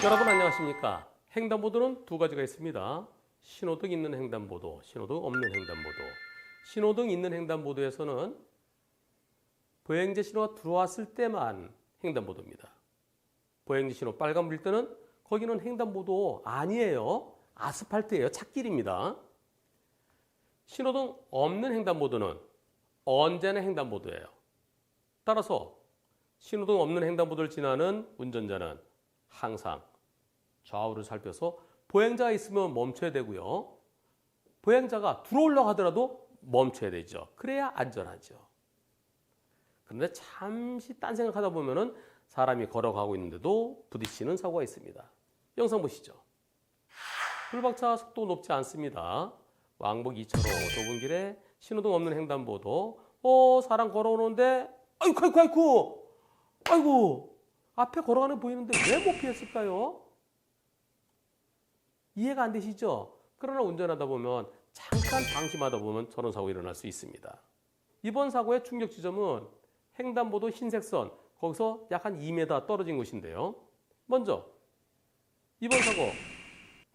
여러분 안녕하십니까? 횡단보도는 두 가지가 있습니다. 신호등 있는 횡단보도, 신호등 없는 횡단보도. 신호등 있는 횡단보도에서는 보행자 신호가 들어왔을 때만 횡단보도입니다. 보행자 신호 빨간불일 때는 거기는 횡단보도 아니에요. 아스팔트예요. 찻길입니다. 신호등 없는 횡단보도는 언제나 횡단보도예요. 따라서 신호등 없는 횡단보도를 지나는 운전자는 항상 좌우를 살펴서 보행자가 있으면 멈춰야 되고요. 보행자가 들어오려고 하더라도 멈춰야 되죠. 그래야 안전하죠. 그런데 잠시 딴 생각하다 보면은 사람이 걸어가고 있는데도 부딪히는 사고가 있습니다. 영상 보시죠. 불박차 속도 높지 않습니다. 왕복 2차로 좁은 길에 신호등 없는 횡단보도. 사람 걸어오는데 아이고 앞에 걸어가는 보이는데 왜 못 피했을까요? 이해가 안 되시죠? 그러나 운전하다 보면 잠깐 방심하다 보면 저런 사고가 일어날 수 있습니다. 이번 사고의 충격 지점은 횡단보도 흰색선 거기서 약 한 2m 떨어진 곳인데요. 먼저 이번 사고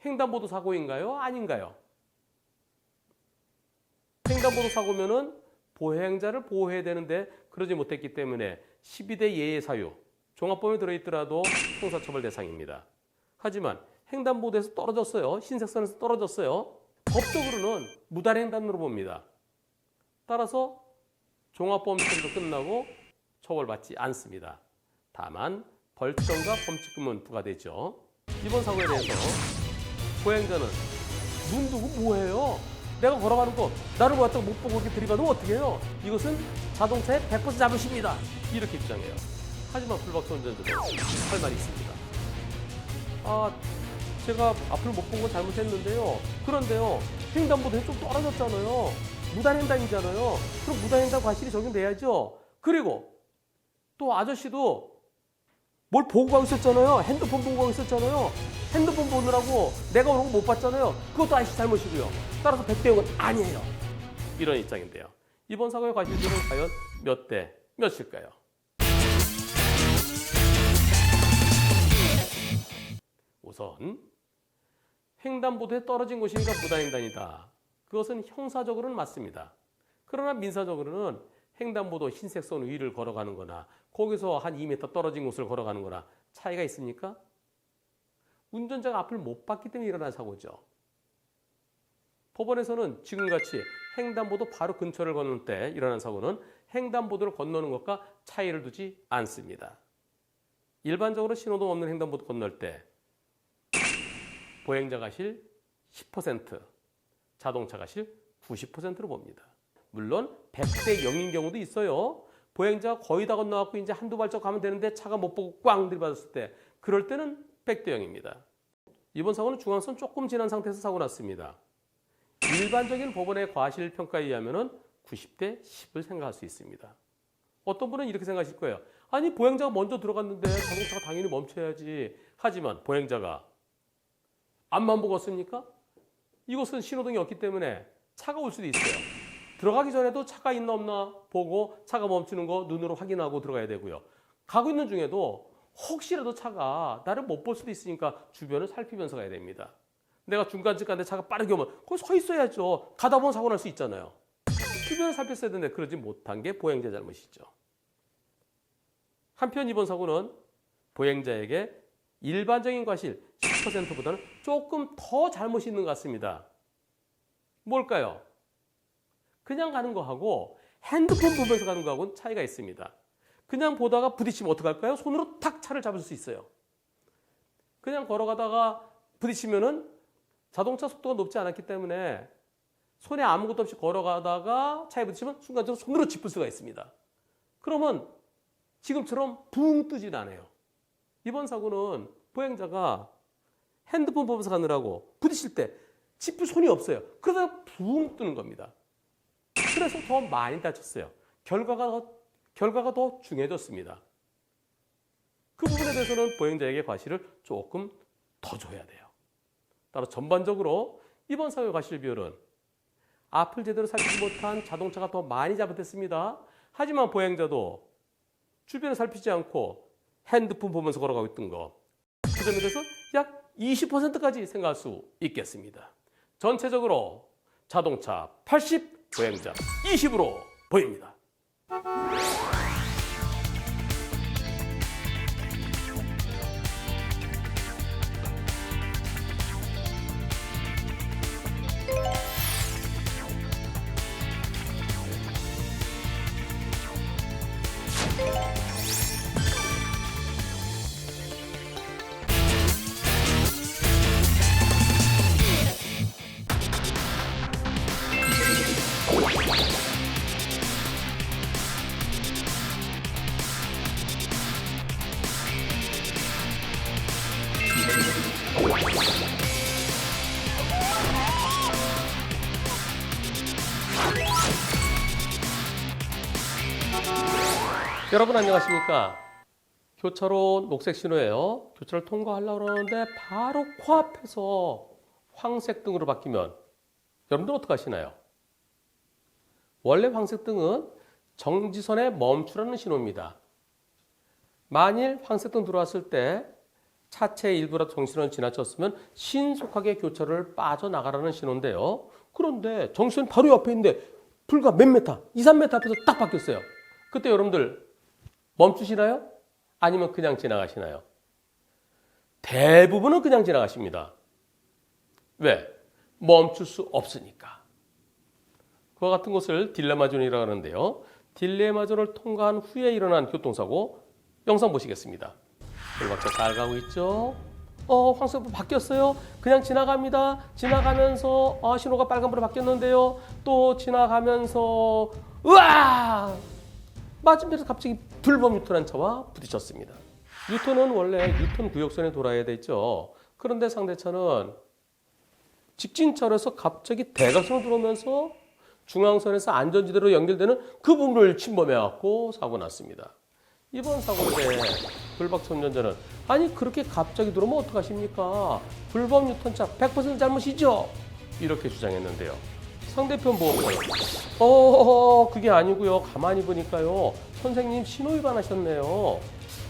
횡단보도 사고인가요? 아닌가요? 횡단보도 사고면은 보행자를 보호해야 되는데 그러지 못했기 때문에 12대 예의 사유, 종합범에 들어있더라도 형사처벌 대상입니다. 하지만 횡단보도에서 떨어졌어요. 흰색선에서 떨어졌어요. 법적으로는 무단횡단으로 봅니다. 따라서 종합범죄로 끝나고 처벌받지 않습니다. 다만 벌점과 범칙금은 부과되죠. 이번 사고에 대해서 보행자는 눈 두고 뭐해요? 내가 걸어가는 거 나를 왔다가 못 보고 이렇게 들이받으면 어떻게 해요? 이것은 자동차의 100% 잘못입니다. 이렇게 주장해요. 하지만 불박차 운전자도 할 말이 있습니다. 제가 앞을 못 본 건 잘못했는데요. 그런데요, 횡단보도에 좀 떨어졌잖아요. 무단횡단이잖아요. 그럼 무단횡단 과실이 적용돼야죠. 그리고 또 아저씨도 뭘 보고 가고 있었잖아요. 핸드폰 보고 가고 있었잖아요. 핸드폰 보느라고 내가 오는 거 못 봤잖아요. 그것도 아저씨 잘못이고요. 따라서 100대 0은 아니에요. 이런 입장인데요. 이번 사고의 과실들은 과연 몇 대 몇일까요? 우선 횡단보도에 떨어진 곳이니까 무단횡단이다. 그것은 형사적으로는 맞습니다. 그러나 민사적으로는 횡단보도 흰색선 위를 걸어가는 거나 거기서 한 2m 떨어진 곳을 걸어가는 거나 차이가 있습니까? 운전자가 앞을 못 봤기 때문에 일어난 사고죠. 법원에서는 지금같이 횡단보도 바로 근처를 건널 때 일어난 사고는 횡단보도를 건너는 것과 차이를 두지 않습니다. 일반적으로 신호등 없는 횡단보도 건널 때 보행자 과실 10%, 자동차 과실 90%로 봅니다. 물론 100대 0인 경우도 있어요. 보행자가 거의 다 건너갖고 이제 한두 발짝 가면 되는데 차가 못 보고 꽝 들이받았을 때 그럴 때는 100대 0입니다. 이번 사고는 중앙선 조금 지난 상태에서 사고 났습니다. 일반적인 법원의 과실 평가에 의하면 90대 10을 생각할 수 있습니다. 어떤 분은 이렇게 생각하실 거예요. 아니 보행자가 먼저 들어갔는데 자동차가 당연히 멈춰야지. 하지만 보행자가 앞만 보고 왔습니까? 이곳은 신호등이 없기 때문에 차가 올 수도 있어요. 들어가기 전에도 차가 있나 없나 보고 차가 멈추는 거 눈으로 확인하고 들어가야 되고요. 가고 있는 중에도 혹시라도 차가 나를 못 볼 수도 있으니까 주변을 살피면서 가야 됩니다. 내가 중간쯤 가는데 차가 빠르게 오면 거기 서 있어야죠. 가다 보면 사고 날 수 있잖아요. 주변을 살폈어야 되는데 그러지 못한 게 보행자 잘못이죠. 한편 이번 사고는 보행자에게 일반적인 과실 10%보다는 조금 더 잘못이 있는 것 같습니다. 뭘까요? 그냥 가는 거하고 핸드폰 보면서 가는 거하고는 차이가 있습니다. 그냥 보다가 부딪히면 어떡할까요? 손으로 탁 차를 잡을 수 있어요. 그냥 걸어가다가 부딪히면은 자동차 속도가 높지 않았기 때문에 손에 아무것도 없이 걸어가다가 차에 부딪히면 순간적으로 손으로 짚을 수가 있습니다. 그러면 지금처럼 붕 뜨진 않아요. 이번 사고는 보행자가 핸드폰 보면서 가느라고 부딪힐 때 짚을 손이 없어요. 그러다가 붕 뜨는 겁니다. 그래서 더 많이 다쳤어요. 결과가 더 중요해졌습니다. 그 부분에 대해서는 보행자에게 과실을 조금 더 줘야 돼요. 따라 전반적으로 이번 사고의 과실비율은 앞을 제대로 살피지 못한 자동차가 더 많이 잘못했습니다. 하지만 보행자도 주변을 살피지 않고 핸드폰 보면서 걸어가고 있던 거. 그 점에 대해서 약 20%까지 생각할 수 있겠습니다. 전체적으로 자동차 80, 보행자 20으로 보입니다. 여러분 안녕하십니까? 교차로 녹색 신호예요. 교차를 통과하려고 그러는데 바로 코앞에서 황색등으로 바뀌면 여러분들 어떻게 하시나요? 원래 황색등은 정지선에 멈추라는 신호입니다. 만일 황색등 들어왔을 때 차체의 일부라도 정지선을 지나쳤으면 신속하게 교차로를 빠져나가라는 신호인데요. 그런데 정지선이 바로 옆에 있는데 불과 몇 메타, 2, 3m 앞에서 딱 바뀌었어요. 그때 여러분들 멈추시나요? 아니면 그냥 지나가시나요? 대부분은 그냥 지나가십니다. 왜? 멈출 수 없으니까. 그와 같은 것을 딜레마존이라고 하는데요. 딜레마존을 통과한 후에 일어난 교통사고 영상 보시겠습니다. 불박차 잘 가고 있죠? 황색불 바뀌었어요. 그냥 지나갑니다. 지나가면서 신호가 빨간불로 바뀌었는데요. 또 지나가면서 으아! 맞은편에서 갑자기 불법 유턴한 차와 부딪혔습니다. 유턴은 원래 유턴 구역선에 돌아야 되죠. 그런데 상대차는 직진차로서 갑자기 대각선으로 들어오면서 중앙선에서 안전지대로 연결되는 그 부분을 침범해갖고 사고 났습니다. 이번 사고에 대해 불박차 운전자는 아니 그렇게 갑자기 들어오면 어떡하십니까? 불법 유턴차 100% 잘못이죠? 이렇게 주장했는데요. 상대편 보험사는 그게 아니고요. 가만히 보니까요. 선생님 신호 위반하셨네요.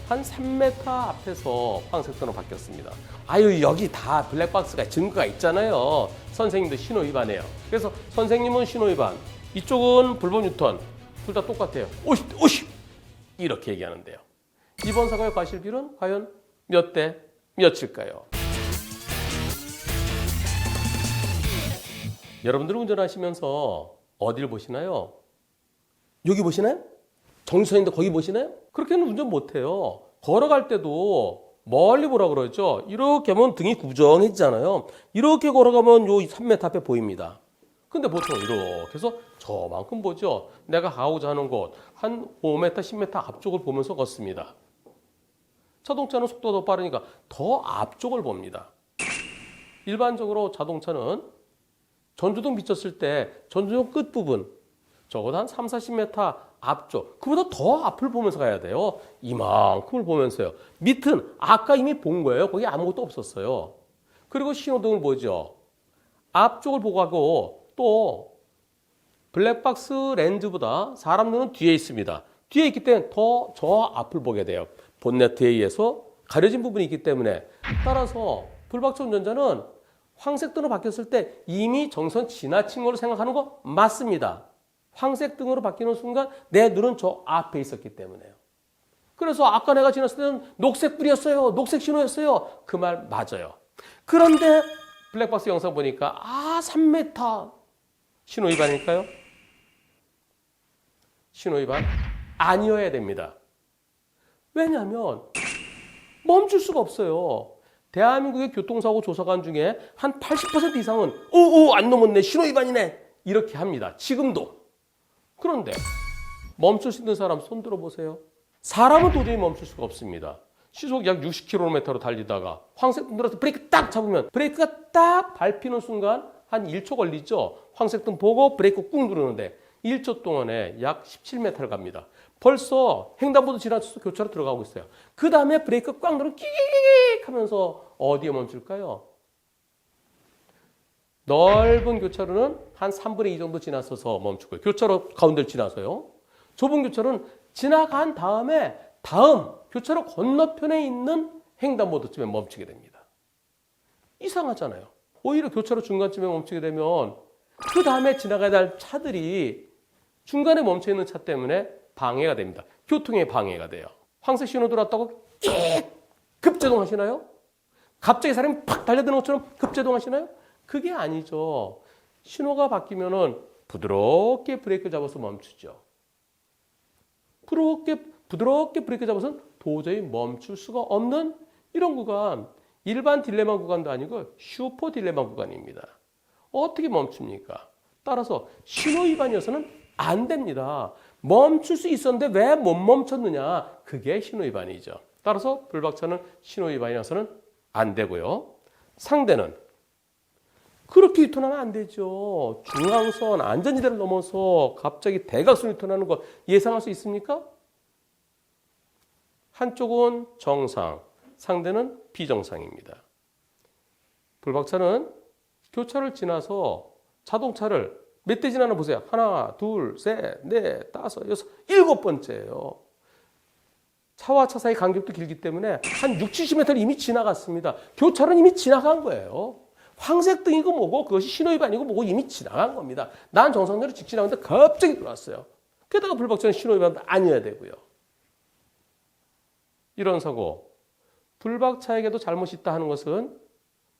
한 3m 앞에서 황색선으로 바뀌었습니다. 아유 여기 다 블랙박스가 증거가 있잖아요. 선생님도 신호 위반해요. 그래서 선생님은 신호 위반, 이쪽은 불법 유턴, 둘 다 똑같아요. 50 이렇게 얘기하는데요. 이번 사고의 과실비율은 과연 몇 대 몇일까요? 여러분들은 운전하시면서 어디를 보시나요? 여기 보시나요? 정지선인데 거기 보시나요? 그렇게는 운전 못해요. 걸어갈 때도 멀리 보라 그러죠. 이렇게 하면 등이 구정해지잖아요. 이렇게 걸어가면 요 3m 앞에 보입니다. 근데 보통 이렇게 해서 저만큼 보죠. 내가 가고자 하는 곳 한 5m, 10m 앞쪽을 보면서 걷습니다. 자동차는 속도가 더 빠르니까 더 앞쪽을 봅니다. 일반적으로 자동차는 전조등 비쳤을 때 전조등 끝부분 적어도 한 3, 40m 앞쪽 그보다 더 앞을 보면서 가야 돼요. 이만큼을 보면서요. 밑은 아까 이미 본 거예요. 거기 아무것도 없었어요. 그리고 신호등을 보죠. 앞쪽을 보고 가고 또 블랙박스 렌즈보다 사람 눈은 뒤에 있습니다. 뒤에 있기 때문에 더 저 앞을 보게 돼요. 본네트에 의해서 가려진 부분이 있기 때문에 따라서 불박차 운전자는 황색등으로 바뀌었을 때 이미 정선 지나친 걸로 생각하는 거 맞습니다. 황색등으로 바뀌는 순간 내 눈은 저 앞에 있었기 때문에요. 그래서 아까 내가 지났을 때는 녹색불이었어요. 녹색 신호였어요. 그 말 맞아요. 그런데 블랙박스 영상 보니까 3m 신호 위반일까요? 신호 위반 아니어야 됩니다. 왜냐하면 멈출 수가 없어요. 대한민국의 교통사고 조사관 중에 한 80% 이상은 안 넘었네, 신호 위반이네 이렇게 합니다. 지금도. 그런데 멈출 수 있는 사람 손 들어보세요. 사람은 도저히 멈출 수가 없습니다. 시속 약 60km로 달리다가 황색등 들어서 브레이크 딱 잡으면 브레이크가 딱 밟히는 순간 한 1초 걸리죠. 황색등 보고 브레이크 꾹 누르는데 1초 동안에 약 17m를 갑니다. 벌써 횡단보도 지나쳐서 교차로 들어가고 있어요. 그 다음에 브레이크 꽉 누르면 끼익 하면서 어디에 멈출까요? 넓은 교차로는 한 3분의 2 정도 지나서서 멈추고요. 교차로 가운데를 지나서요. 좁은 교차로는 지나간 다음에 다음 교차로 건너편에 있는 횡단보도쯤에 멈추게 됩니다. 이상하잖아요. 오히려 교차로 중간쯤에 멈추게 되면 그 다음에 지나가야 할 차들이 중간에 멈춰 있는 차 때문에 방해가 됩니다. 교통에 방해가 돼요. 황색 신호 들어왔다고 급제동 하시나요? 갑자기 사람이 팍 달려드는 것처럼 급제동 하시나요? 그게 아니죠. 신호가 바뀌면은 부드럽게 브레이크 잡아서 멈추죠. 부드럽게 브레이크 잡아서는 도저히 멈출 수가 없는 이런 구간, 일반 딜레마 구간도 아니고 슈퍼 딜레마 구간입니다. 어떻게 멈춥니까? 따라서 신호 위반이어서는 안 됩니다. 멈출 수 있었는데 왜 못 멈췄느냐? 그게 신호 위반이죠. 따라서 불박차는 신호 위반이어서는 안 되고요. 상대는 그렇게 유턴하면 안 되죠. 중앙선 안전지대를 넘어서 갑자기 대각선 유턴하는 거 예상할 수 있습니까? 한쪽은 정상, 상대는 비정상입니다. 불박차는 교차를 지나서 자동차를 몇 대 지나나 보세요. 하나, 둘, 셋, 넷, 다섯, 여섯, 7번째예요. 차와 차 사이 간격도 길기 때문에 한 6, 70m를 이미 지나갔습니다. 교차로는 이미 지나간 거예요. 황색등이고 뭐고 그것이 신호위반이고 뭐고 이미 지나간 겁니다. 난 정상적으로 직진하는데 갑자기 들어왔어요. 게다가 불박차는 신호위반도 아니어야 되고요. 이런 사고, 불박차에게도 잘못이 있다 하는 것은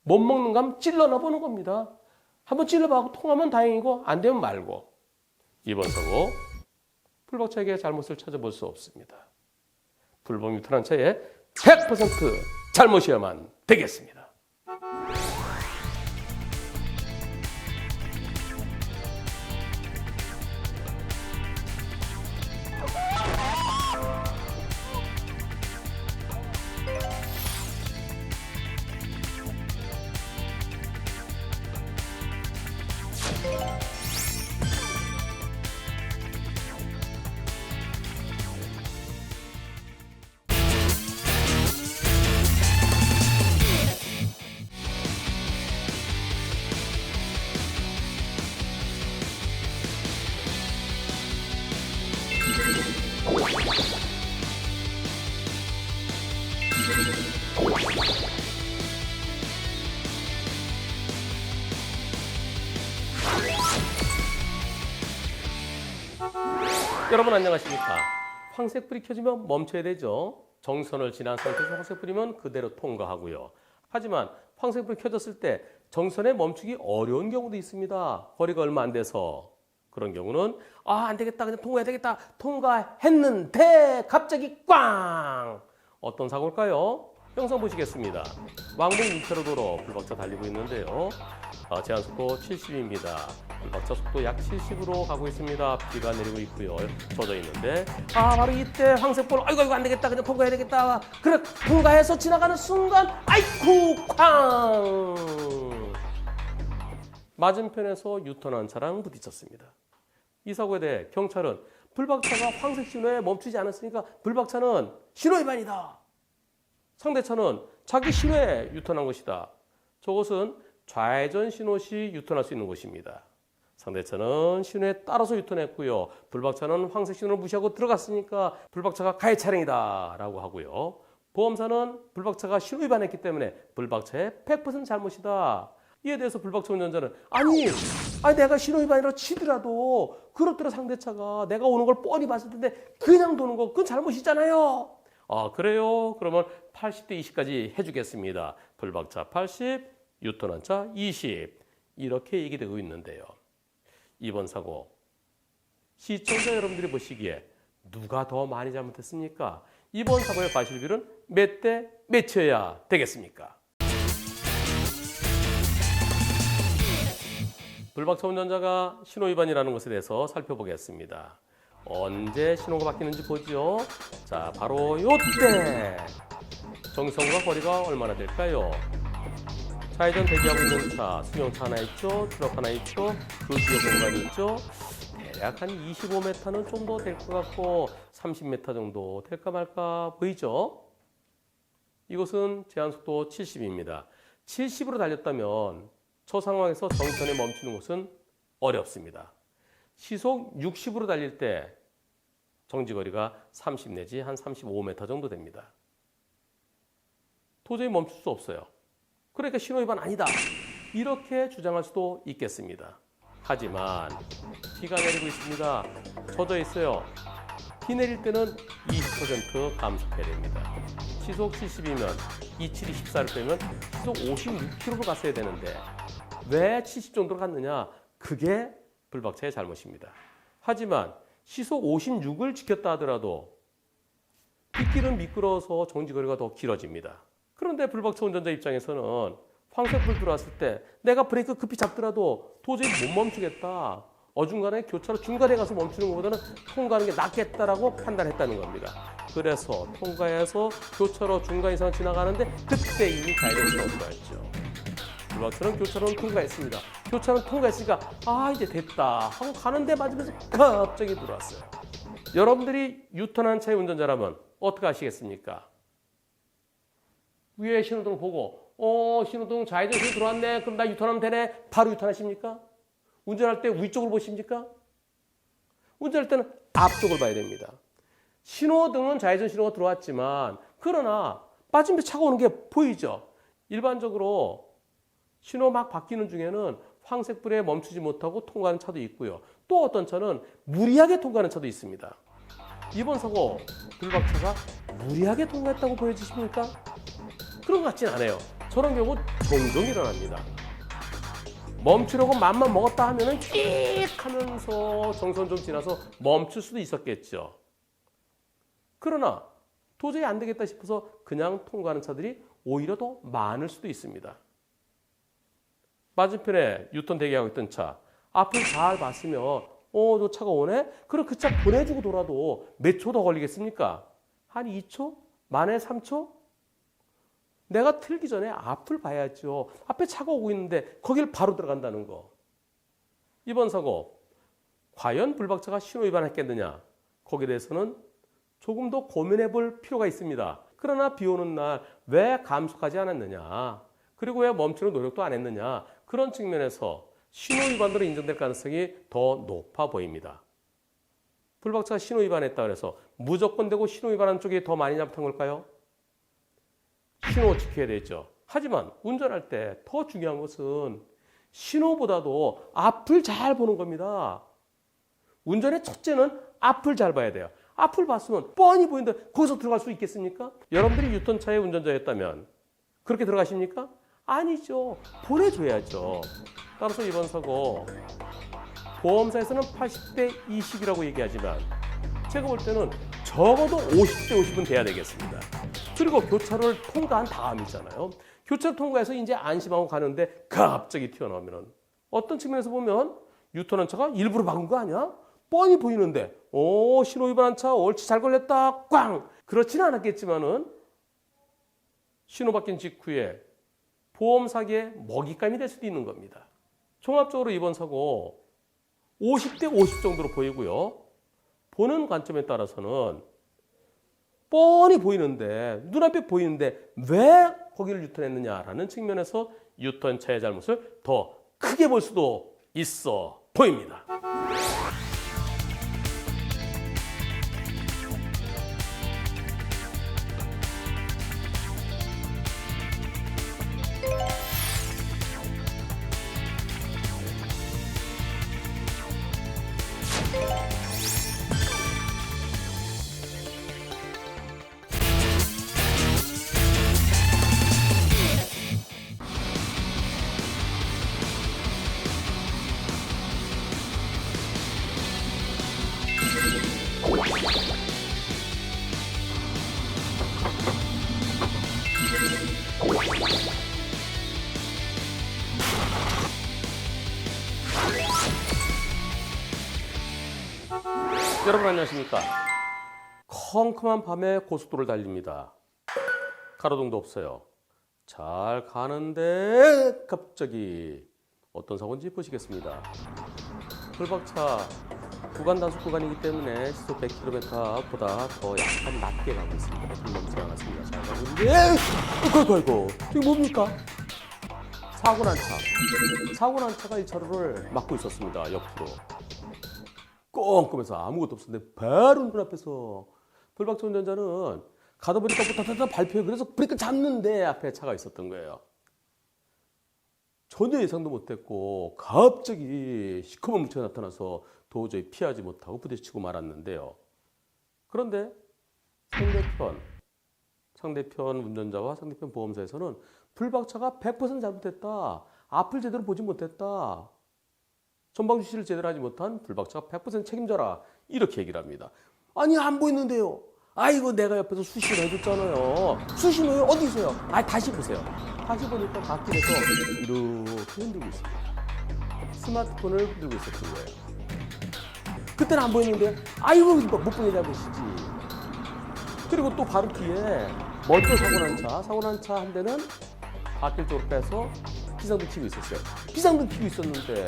못 먹는 감 찔러나 보는 겁니다. 한번 찔러봐고 통하면 다행이고 안 되면 말고. 이번 사고, 불박차에게 잘못을 찾아볼 수 없습니다. 불법 유턴한 차에 100% 잘못이어야만 되겠습니다. 여러분 안녕하십니까? 황색불이 켜지면 멈춰야 되죠. 정선을 지난 상태에서 황색불이면 그대로 통과하고요. 하지만 황색불이 켜졌을 때 정선에 멈추기 어려운 경우도 있습니다. 거리가 얼마 안 돼서. 그런 경우는 안 되겠다, 그냥 통과해야 되겠다, 통과했는데 갑자기 꽝! 어떤 사고일까요? 영상 보시겠습니다. 왕복 6km 도로 불박차 달리고 있는데요. 제한속도 70입니다. 불박차 속도 약 70으로 가고 있습니다. 비가 내리고 있고요. 젖어 있는데 바로 이때 황색불 아이고 안 되겠다, 그냥 통과해야 되겠다. 그래 통과해서 지나가는 순간 아이쿠 쾅! 맞은편에서 유턴한 차랑 부딪혔습니다. 이 사고에 대해 경찰은 불박차가 황색 신호에 멈추지 않았으니까 불박차는 신호위반이다. 상대차는 자기 신호에 유턴한 것이다. 저것은 좌회전 신호 시 유턴할 수 있는 곳입니다. 상대차는 신호에 따라서 유턴했고요. 불박차는 황색 신호를 무시하고 들어갔으니까 불박차가 가해 차량이다 라고 하고요. 보험사는 불박차가 신호 위반했기 때문에 불박차의 100% 잘못이다. 이에 대해서 불박차 운전자는 아니 내가 신호 위반이라 치더라도 그렇더라 상대차가 내가 오는 걸 뻔히 봤을 텐데 그냥 도는 거 그건 잘못이잖아요. 그래요? 그러면 80대 20까지 해주겠습니다. 불박차 80, 유턴한 차 20 이렇게 얘기되고 있는데요. 이번 사고 시청자 여러분들이 보시기에 누가 더 많이 잘못했습니까? 이번 사고의 과실비율은 몇 대 몇이어야 되겠습니까? 불박차 운전자가 신호 위반이라는 것에 대해서 살펴보겠습니다. 언제 신호가 바뀌는지 보죠. 자, 바로 요때 정선과 거리가 얼마나 될까요? 좌회전 대기하고 있는 차, 승용차 하나 있죠, 트럭 하나 있죠, 그 뒤에 공간이 있죠. 대략 한 25m는 좀 더 될 것 같고 30m 정도 될까 말까 보이죠? 이곳은 제한속도 70입니다. 70으로 달렸다면 저 상황에서 정선에 멈추는 것은 어렵습니다. 시속 60으로 달릴 때 정지거리가 30 내지 한 35m 정도 됩니다. 도저히 멈출 수 없어요. 그러니까 신호위반 아니다. 이렇게 주장할 수도 있겠습니다. 하지만 비가 내리고 있습니다. 젖어 있어요. 비 내릴 때는 20% 감속해야 됩니다. 시속 70이면 27이 14를 빼면 시속 56km로 갔어야 되는데 왜 70 정도로 갔느냐? 그게 불박차의 잘못입니다. 하지만 시속 56을 지켰다 하더라도 빗길은 미끄러워서 정지거리가 더 길어집니다. 그런데 불박차 운전자 입장에서는 황색불 들어왔을 때 내가 브레이크 급히 잡더라도 도저히 못 멈추겠다. 어중간에 교차로 중간에 가서 멈추는 것보다는 통과하는 게 낫겠다라고 판단했다는 겁니다. 그래서 통과해서 교차로 중간 이상 지나가는데 그때 이미 가이드가 들어왔죠. 불박차는 교차로는 통과했습니다. 교차로는 통과했으니까 이제 됐다 하고 가는데 맞으면서 갑자기 들어왔어요. 여러분들이 유턴한 차의 운전자라면 어떻게 하시겠습니까? 위에 신호등 보고 신호등 좌회전으로 들어왔네. 그럼 나 유턴하면 되네. 바로 유턴하십니까? 운전할 때 위쪽을 보십니까? 운전할 때는 앞쪽을 봐야 됩니다. 신호등은 좌회전 신호가 들어왔지만 그러나 빠지면서 차가 오는 게 보이죠. 일반적으로 신호 막 바뀌는 중에는 황색불에 멈추지 못하고 통과하는 차도 있고요. 또 어떤 차는 무리하게 통과하는 차도 있습니다. 이번 사고 불박차가 무리하게 통과했다고 보여지십니까? 그런 것 같진 않아요. 저런 경우 종종 일어납니다. 멈추려고 맘만 먹었다 하면은 끽 하면서 정선 좀 지나서 멈출 수도 있었겠죠. 그러나 도저히 안 되겠다 싶어서 그냥 통과하는 차들이 오히려 더 많을 수도 있습니다. 맞은편에 유턴 대기하고 있던 차 앞을 잘 봤으면 저 차가 오네? 그럼 그 차 보내주고 돌아도 몇 초 더 걸리겠습니까? 한 2초? 만에 3초? 내가 틀기 전에 앞을 봐야죠. 앞에 차가 오고 있는데 거길 바로 들어간다는 거. 이번 사고 과연 불박차가 신호 위반했겠느냐? 거기에 대해서는 조금 더 고민해 볼 필요가 있습니다. 그러나 비 오는 날 왜 감속하지 않았느냐? 그리고 왜 멈추는 노력도 안 했느냐? 그런 측면에서 신호 위반으로 인정될 가능성이 더 높아 보입니다. 불박차가 신호 위반했다고 해서 무조건 되고 신호 위반한 쪽이 더 많이 잘못한 걸까요? 신호 지켜야 되죠. 하지만 운전할 때 더 중요한 것은 신호보다도 앞을 잘 보는 겁니다. 운전의 첫째는 앞을 잘 봐야 돼요. 앞을 봤으면 뻔히 보이는데 거기서 들어갈 수 있겠습니까? 여러분들이 유턴차의 운전자였다면 그렇게 들어가십니까? 아니죠. 보내줘야죠. 따라서 이번 사고 보험사에서는 80대 20이라고 얘기하지만 제가 볼 때는 적어도 50대 50은 돼야 되겠습니다. 그리고 교차로를 통과한 다음이잖아요. 교차로 통과해서 이제 안심하고 가는데 갑자기 튀어나오면 어떤 측면에서 보면 유턴한 차가 일부러 막은 거 아니야? 뻔히 보이는데 신호 위반한 차 옳지 잘 걸렸다 꽝! 그렇지는 않았겠지만은 신호 바뀐 직후에 보험 사기의 먹잇감이 될 수도 있는 겁니다. 종합적으로 이번 사고 50대 50 정도로 보이고요. 보는 관점에 따라서는 뻔히 보이는데 눈앞에 보이는데 왜 거기를 유턴했느냐라는 측면에서 유턴차의 잘못을 더 크게 볼 수도 있어 보입니다. 여러분 안녕하십니까? 컴컴한 밤에 고속도로를 달립니다. 가로등도 없어요. 잘 가는데 갑자기 어떤 사고인지 보시겠습니다. 불박차 구간 단속 구간이기 때문에 시속 100km보다 더 약간 낮게 가고 있습니다. 불 멈추지 않았습니다. 잘 가고 있는데 아이고 이게 뭡니까? 사고 난 차가 이 차로를 막고 있었습니다. 옆으로. 꼼꼼해서 아무것도 없었는데 바로 눈앞에서 불박차 운전자는 가다 보니까 부타타타 밟혀요. 그래서 브레이크를 잡는데 앞에 차가 있었던 거예요. 전혀 예상도 못했고 갑자기 시커먼 물체가 나타나서 도저히 피하지 못하고 부딪히고 말았는데요. 그런데 상대편 운전자와 상대편 보험사에서는 불박차가 100% 잘못했다. 앞을 제대로 보지 못했다. 전방 주시를 제대로 하지 못한 불박차가 100% 책임져라. 이렇게 얘기를 합니다. 아니 안 보이는데요. 아이고 내가 옆에서 수신호 해줬잖아요. 수신호요? 어디 있어요? 다시 보세요. 다시 보니까 갓길에서 이렇게 흔들고 있습니다. 스마트폰을 흔들고 있었던 거예요. 그때는 안 보이는데 아이고 못 보게 잡으시지. 그리고 또 바로 뒤에 먼저 사고 난 차 한 대는 갓길 쪽으로 빼서 비상등 켜고 있었어요. 비상등 켜고 있었는데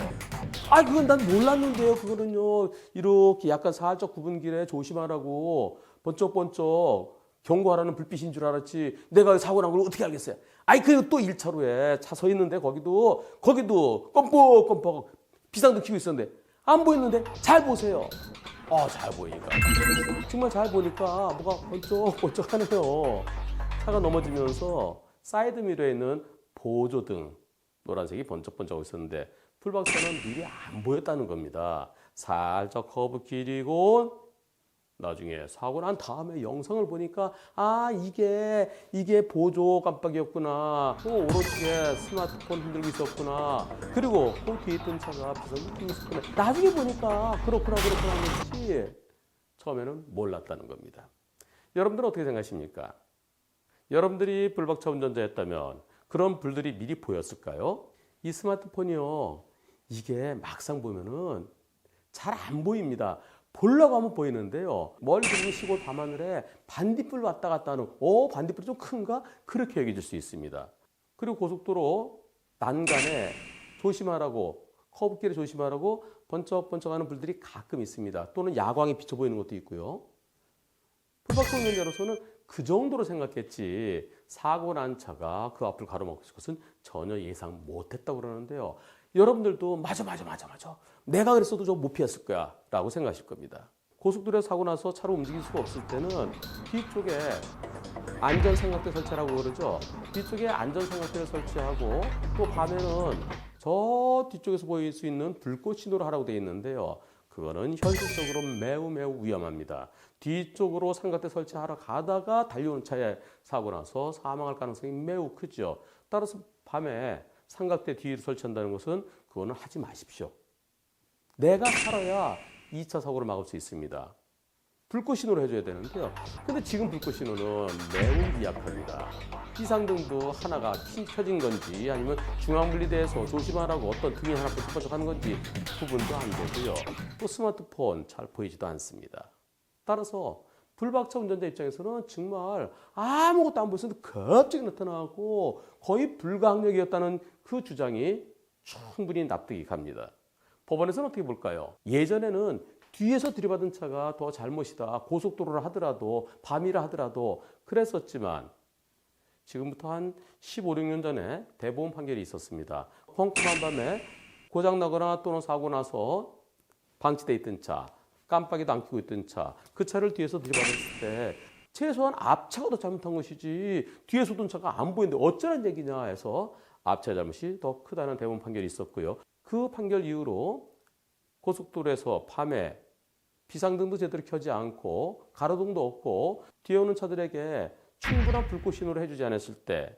그건 난 몰랐는데요. 그거는요 이렇게 약간 살짝 굽은 길에 조심하라고 번쩍번쩍 경고하라는 불빛인 줄 알았지 내가 사고 난 걸 어떻게 알겠어요. 그리고 또 1차로에 차 서 있는데 거기도 껌뻑껌뻑 비상등 켜고 있었는데 안 보이는데 잘 보세요. 잘 보이니까 정말 잘 보니까 뭐가 번쩍번쩍하네요. 차가 넘어지면서 사이드미러에 있는 보조등 노란색이 번쩍번쩍하고 있었는데 불박차는 미리 안 보였다는 겁니다. 살짝 커브 길이고 나중에 사고 난 다음에 영상을 보니까 이게 보조 깜빡이었구나. 또 오른쪽에 스마트폰 흔들고 있었구나. 그리고 또 뒤에 있던 차가 비상등 켜고 있었구나. 나중에 보니까 그렇구나 하는지 처음에는 몰랐다는 겁니다. 여러분들은 어떻게 생각하십니까? 여러분들이 불박차 운전자였다면 그런 불들이 미리 보였을까요? 이 스마트폰이요. 이게 막상 보면은 잘 안 보입니다. 보려고 하면 보이는데요. 멀리 있는 시골 밤하늘에 반딧불 왔다 갔다 하는 반딧불이 좀 큰가? 그렇게 여겨질 수 있습니다. 그리고 고속도로 난간에 조심하라고 커브길에 조심하라고 번쩍번쩍하는 불들이 가끔 있습니다. 또는 야광이 비쳐 보이는 것도 있고요. 불박차 운전자로서는 그 정도로 생각했지 사고 난 차가 그 앞을 가로막을 것은 전혀 예상 못했다고 그러는데요. 여러분들도 맞아. 내가 그랬어도 저 못 피했을 거야 라고 생각하실 겁니다. 고속도로에 사고 나서 차로 움직일 수가 없을 때는 뒤쪽에 안전삼각대 설치라고 그러죠. 뒤쪽에 안전삼각대를 설치하고 또 밤에는 저 뒤쪽에서 보일 수 있는 불꽃 신호를 하라고 되어 있는데요. 그거는 현실적으로 매우 위험합니다. 뒤쪽으로 삼각대 설치하러 가다가 달려오는 차에 사고 나서 사망할 가능성이 매우 크죠. 따라서 밤에 삼각대 뒤로 설치한다는 것은 그거는 하지 마십시오. 내가 살아야 2차 사고를 막을 수 있습니다. 불꽃 신호를 해줘야 되는데요. 근데 지금 불꽃 신호는 매우 미약합니다. 비상등도 하나가 켜진 건지 아니면 중앙분리대에서 조심하라고 어떤 등이 하나 번쩍번쩍 하는 건지 구분도 안 되고요. 또 스마트폰 잘 보이지도 않습니다. 따라서 불박차 운전자 입장에서는 정말 아무것도 안 보였는데 갑자기 나타나고 거의 불가항력이었다는 그 주장이 충분히 납득이 갑니다. 법원에서는 어떻게 볼까요? 예전에는 뒤에서 들이받은 차가 더 잘못이다. 고속도로를 하더라도 밤이라 하더라도 그랬었지만 지금부터 한 15, 16년 전에 대법원 판결이 있었습니다. 펑크한 밤에 고장나거나 또는 사고 나서 방치돼 있던 차, 깜빡이도 안 켜고 있던 차, 그 차를 뒤에서 들이받았을 때 최소한 앞차가 더 잘못한 것이지 뒤에서 오던 차가 안 보이는데 어쩌라는 얘기냐 해서 앞차의 잘못이 더 크다는 대법원 판결이 있었고요. 그 판결 이후로 고속도로에서 밤에 비상등도 제대로 켜지 않고 가로등도 없고 뒤에 오는 차들에게 충분한 불꽃 신호를 해주지 않았을 때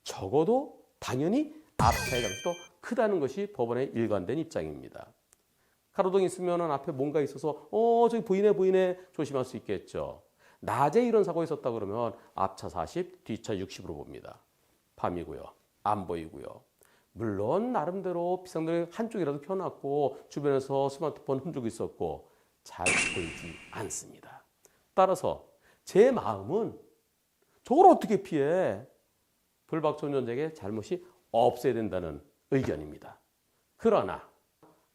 적어도 당연히 앞차의 잘못이 더 크다는 것이 법원의 일관된 입장입니다. 가로등이 있으면 앞에 뭔가 있어서 저기 보이네 조심할 수 있겠죠. 낮에 이런 사고가 있었다 그러면 앞차 40, 뒤차 60으로 봅니다. 밤이고요. 안 보이고요. 물론 나름대로 비상등을 한쪽이라도 켜놨고 주변에서 스마트폰 흔들고 있었고 잘 보이지 않습니다. 따라서 제 마음은 저걸 어떻게 피해? 불박차 운전자에게 잘못이 없어야 된다는 의견입니다. 그러나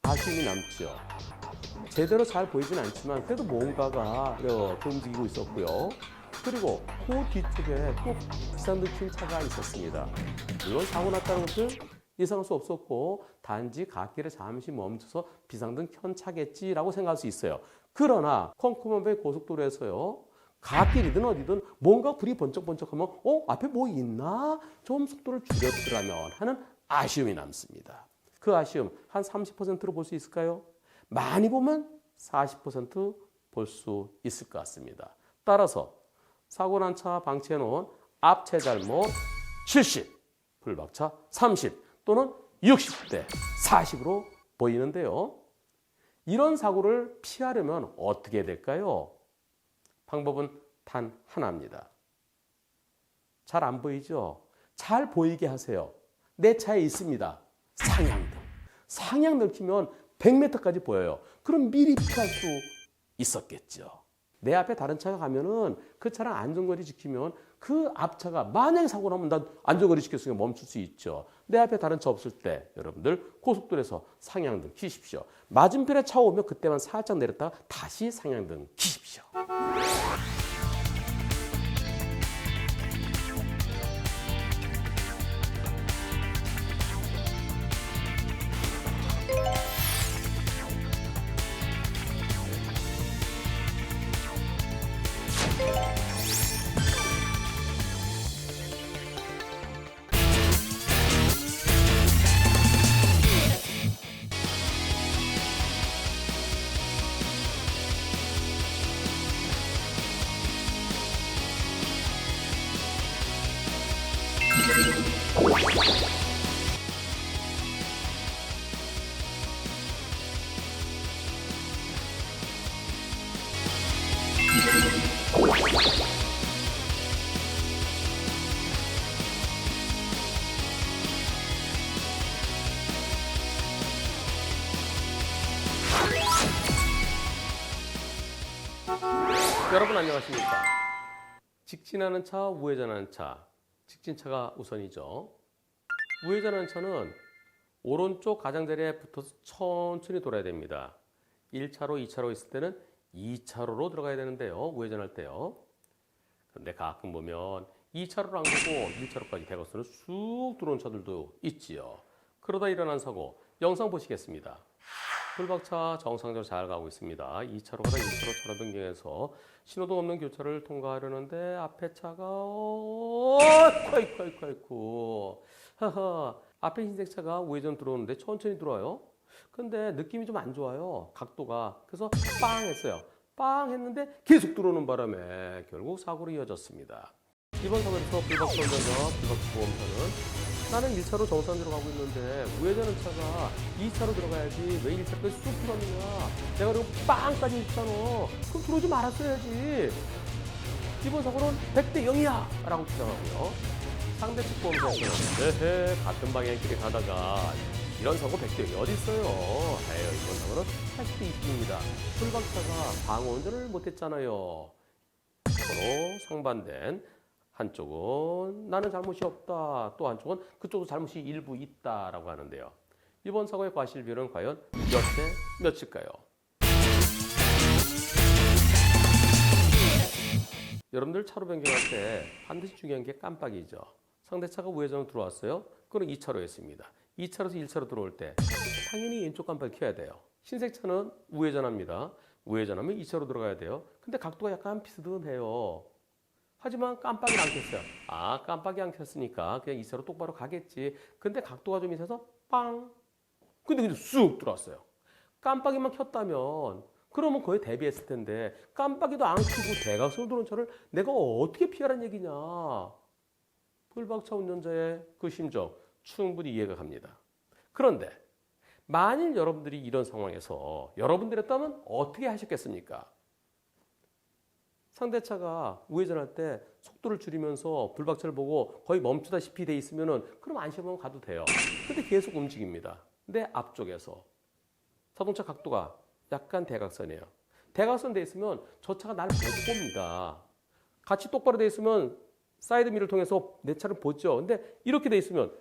아쉬움이 남죠. 제대로 잘 보이진 않지만 그래도 뭔가가 이렇게 움직이고 있었고요. 그리고 그 뒤쪽에 또 비상등킨 차가 있었습니다. 물론 사고 났다는 것은 예상할 수 없었고 단지 갓길에 잠시 멈춰서 비상등 켠 차겠지라고 생각할 수 있어요. 그러나 컴컴한 고속도로에서요. 갓길이든 어디든 뭔가 불이 번쩍번쩍하면 앞에 뭐 있나? 좀 속도를 줄였더라면 하는 아쉬움이 남습니다. 그 아쉬움 한 30%로 볼 수 있을까요? 많이 보면 40% 볼 수 있을 것 같습니다. 따라서 사고 난 차 방치해 놓은 앞체 잘못 70, 불박차 30 또는 60대 40으로 보이는데요. 이런 사고를 피하려면 어떻게 해야 될까요? 방법은 단 하나입니다. 잘 안 보이죠? 잘 보이게 하세요. 내 차에 있습니다. 상향등. 상향등 켜면 100m까지 보여요. 그럼 미리 피할 수 있었겠죠. 내 앞에 다른 차가 가면은 그 차랑 안전거리 지키면 그 앞차가 만약에 사고 나면 난 안전거리 지켰으니까 멈출 수 있죠. 내 앞에 다른 차 없을 때 여러분들 고속도로에서 상향등 켜십시오. 맞은편에 차 오면 그때만 살짝 내렸다가 다시 상향등 켜십시오. 여러분 안녕하십니까? 직진하는 차, 우회전하는 차. 직진차가 우선이죠. 우회전하는 차는 오른쪽 가장자리에 붙어서 천천히 돌아야 됩니다. 1차로, 2차로 있을 때는 2차로로 들어가야 되는데요. 우회전할 때요. 그런데 가끔 보면 2차로를 안 가고 1차로까지 대각선으로 쑥 들어온 차들도 있지요. 그러다 일어난 사고 영상 보시겠습니다. 불박차 정상적으로 잘 가고 있습니다. 2차로 가다 1차로 차로 변경해서 신호등 없는 교차를 통과하려는데 앞에 차가 아이쿠 하하 앞에 흰색 차가 우회전 들어오는데 천천히 들어와요. 근데 느낌이 좀 안 좋아요. 각도가. 그래서 빵 했어요. 빵 했는데 계속 들어오는 바람에 결국 사고로 이어졌습니다. 이번 사고에서 불박차 운전자와 불박차 보험사는 나는 1차로 정상적으로 가고 있는데 우회전하는 차가 2차로 들어가야지 왜 1차까지 쑥 들어왔느냐. 내가 그리고 빵까지 했잖아. 그럼 들어오지 말았어야지. 이번 사고는 100대 0이야 라고 주장하고요. 상대 측 보험사에서는 같은 방향길에 가다가 이런 사고 100대 0이 어디 있어요. 이번 사고는 80대 20입니다. 불박차가 방어 운전을 못했잖아요. 서로 상반된 한쪽은 나는 잘못이 없다. 또 한쪽은 그쪽도 잘못이 일부 있다라고 하는데요. 이번 사고의 과실비율은 과연 몇 대 몇일까요? 여러분들 차로 변경할 때 반드시 중요한 게 깜빡이죠. 상대차가 우회전으로 들어왔어요. 그럼 2차로 했습니다. 2차로에서 1차로 들어올 때 당연히 왼쪽 깜빡이 켜야 돼요. 흰색 차는 우회전합니다. 우회전하면 2차로 들어가야 돼요. 근데 각도가 약간 비스듬해요. 하지만 깜빡이를 안 켰어요. 깜빡이 안 켰으니까 그냥 2차로 똑바로 가겠지. 근데 각도가 좀 있어서 빵. 근데 그냥 쑥 들어왔어요. 깜빡이만 켰다면 그러면 거의 대비했을 텐데 깜빡이도 안 켜고 대각선으로 들어온 차를 내가 어떻게 피하라는 얘기냐. 불박차 운전자의 그 심정 충분히 이해가 갑니다. 그런데 만일 여러분들이 이런 상황에서 여러분들이었다면 어떻게 하셨겠습니까? 상대차가 우회전할 때 속도를 줄이면서 불박차를 보고 거의 멈추다시피 돼 있으면은 그럼 안심하면 가도 돼요. 근데 계속 움직입니다. 내 앞쪽에서 자동차 각도가 약간 대각선이에요. 대각선 돼 있으면 저 차가 나를 못 봅니다. 같이 똑바로 돼 있으면 사이드 미러를 통해서 내 차를 보죠. 근데 이렇게 돼 있으면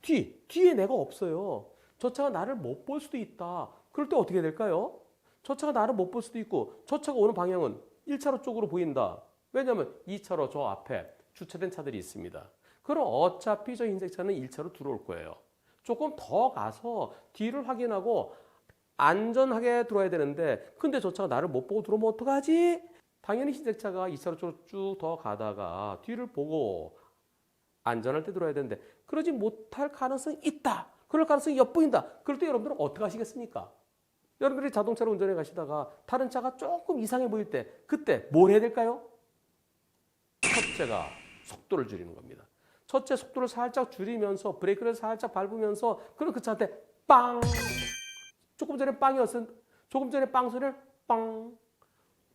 뒤에 내가 없어요. 저 차가 나를 못 볼 수도 있다. 그럴 때 어떻게 될까요? 저 차가 나를 못 볼 수도 있고 저 차가 오는 방향은 1차로 쪽으로 보인다. 왜냐하면 2차로 저 앞에 주차된 차들이 있습니다. 그럼 어차피 저 흰색 차는 1차로 들어올 거예요. 조금 더 가서 뒤를 확인하고 안전하게 들어와야 되는데 근데 저 차가 나를 못 보고 들어오면 어떡하지? 당연히 흰색 차가 2차로 쭉 더 가다가 뒤를 보고 안전할 때 들어야 되는데 그러지 못할 가능성이 있다. 그럴 가능성이 엿보인다. 그럴 때 여러분들은 어떻게 하시겠습니까? 여러분들이 자동차를 운전해 가시다가 다른 차가 조금 이상해 보일 때 그때 뭘 해야 될까요? 첫째가 속도를 줄이는 겁니다. 첫째 속도를 살짝 줄이면서 브레이크를 살짝 밟으면서 그럼 그 차한테 빵! 조금 전에 빵이었을 조금 전에 빵 소리를 빵!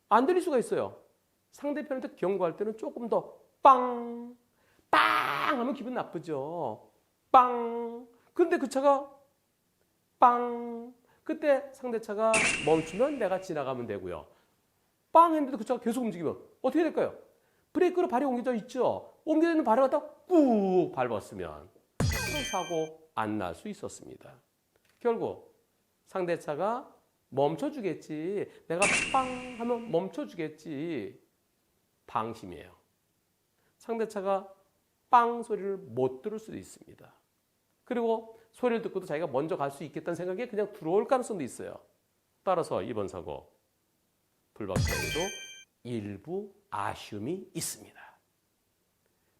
안 들릴 수가 있어요. 상대편한테 경고할 때는 조금 더 빵! 빵! 하면 기분 나쁘죠. 빵! 근데 그 차가 빵! 그때 상대차가 멈추면 내가 지나가면 되고요. 빵! 했는데도 그 차가 계속 움직이면 어떻게 될까요? 브레이크로 발이 옮겨져 있죠. 옮겨져 있는 발을 갖다 꾹 밟았으면 그런 사고 안 날 수 있었습니다. 결국 상대차가 멈춰주겠지. 내가 빵 하면 멈춰주겠지. 방심이에요. 상대차가 빵 소리를 못 들을 수도 있습니다. 그리고 소리를 듣고도 자기가 먼저 갈 수 있겠다는 생각에 그냥 들어올 가능성도 있어요. 따라서 이번 사고 불박차에도 일부 아쉬움이 있습니다.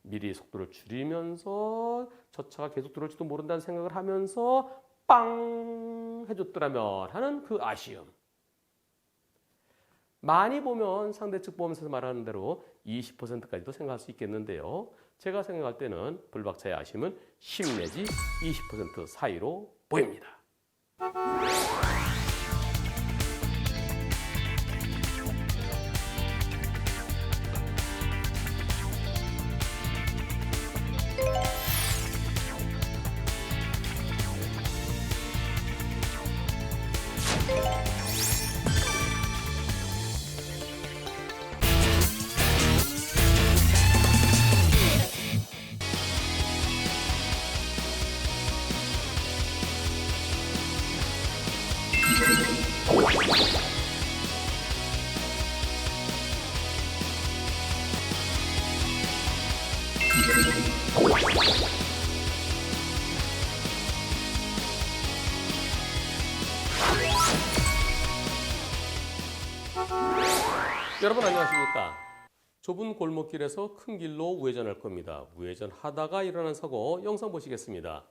미리 속도를 줄이면서 저 차가 계속 들어올지도 모른다는 생각을 하면서 빵 해줬더라면 하는 그 아쉬움. 많이 보면 상대 측 보험에서 말하는 대로 20%까지도 생각할 수 있겠는데요. 제가 생각할 때는 불박차의 아쉬움은 10 내지 20% 사이로 보입니다. 여러분 안녕하십니까? 좁은 골목길에서 큰 길로 우회전할 겁니다. 우회전하다가 일어난 사고 영상 보시겠습니다.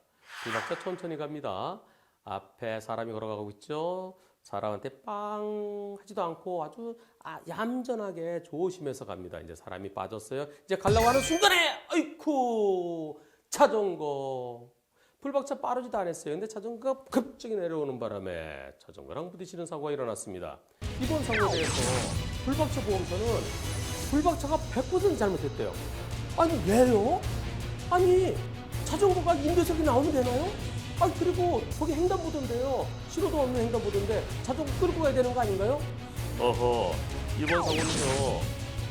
불박차 천천히 갑니다. 앞에 사람이 걸어가고 있죠. 사람한테 빵 하지도 않고 아주 얌전하게 조심해서 갑니다. 이제 사람이 빠졌어요. 이제 가려고 하는 순간에 아이쿠 자전거. 불박차 빠르지도 않았어요. 근데 자전거가 급격히 내려오는 바람에 자전거랑 부딪히는 사고가 일어났습니다. 이번 사고에 대해서 불박차 보험사는 불박차가 100% 잘못했대요. 아니 왜요? 아니 자전거가 인도석이 나오면 되나요? 아니 그리고 거기 횡단보도인데요. 신호도 없는 횡단보도인데 자전거 끌고 가야 되는 거 아닌가요? 어허 이번 사고는요.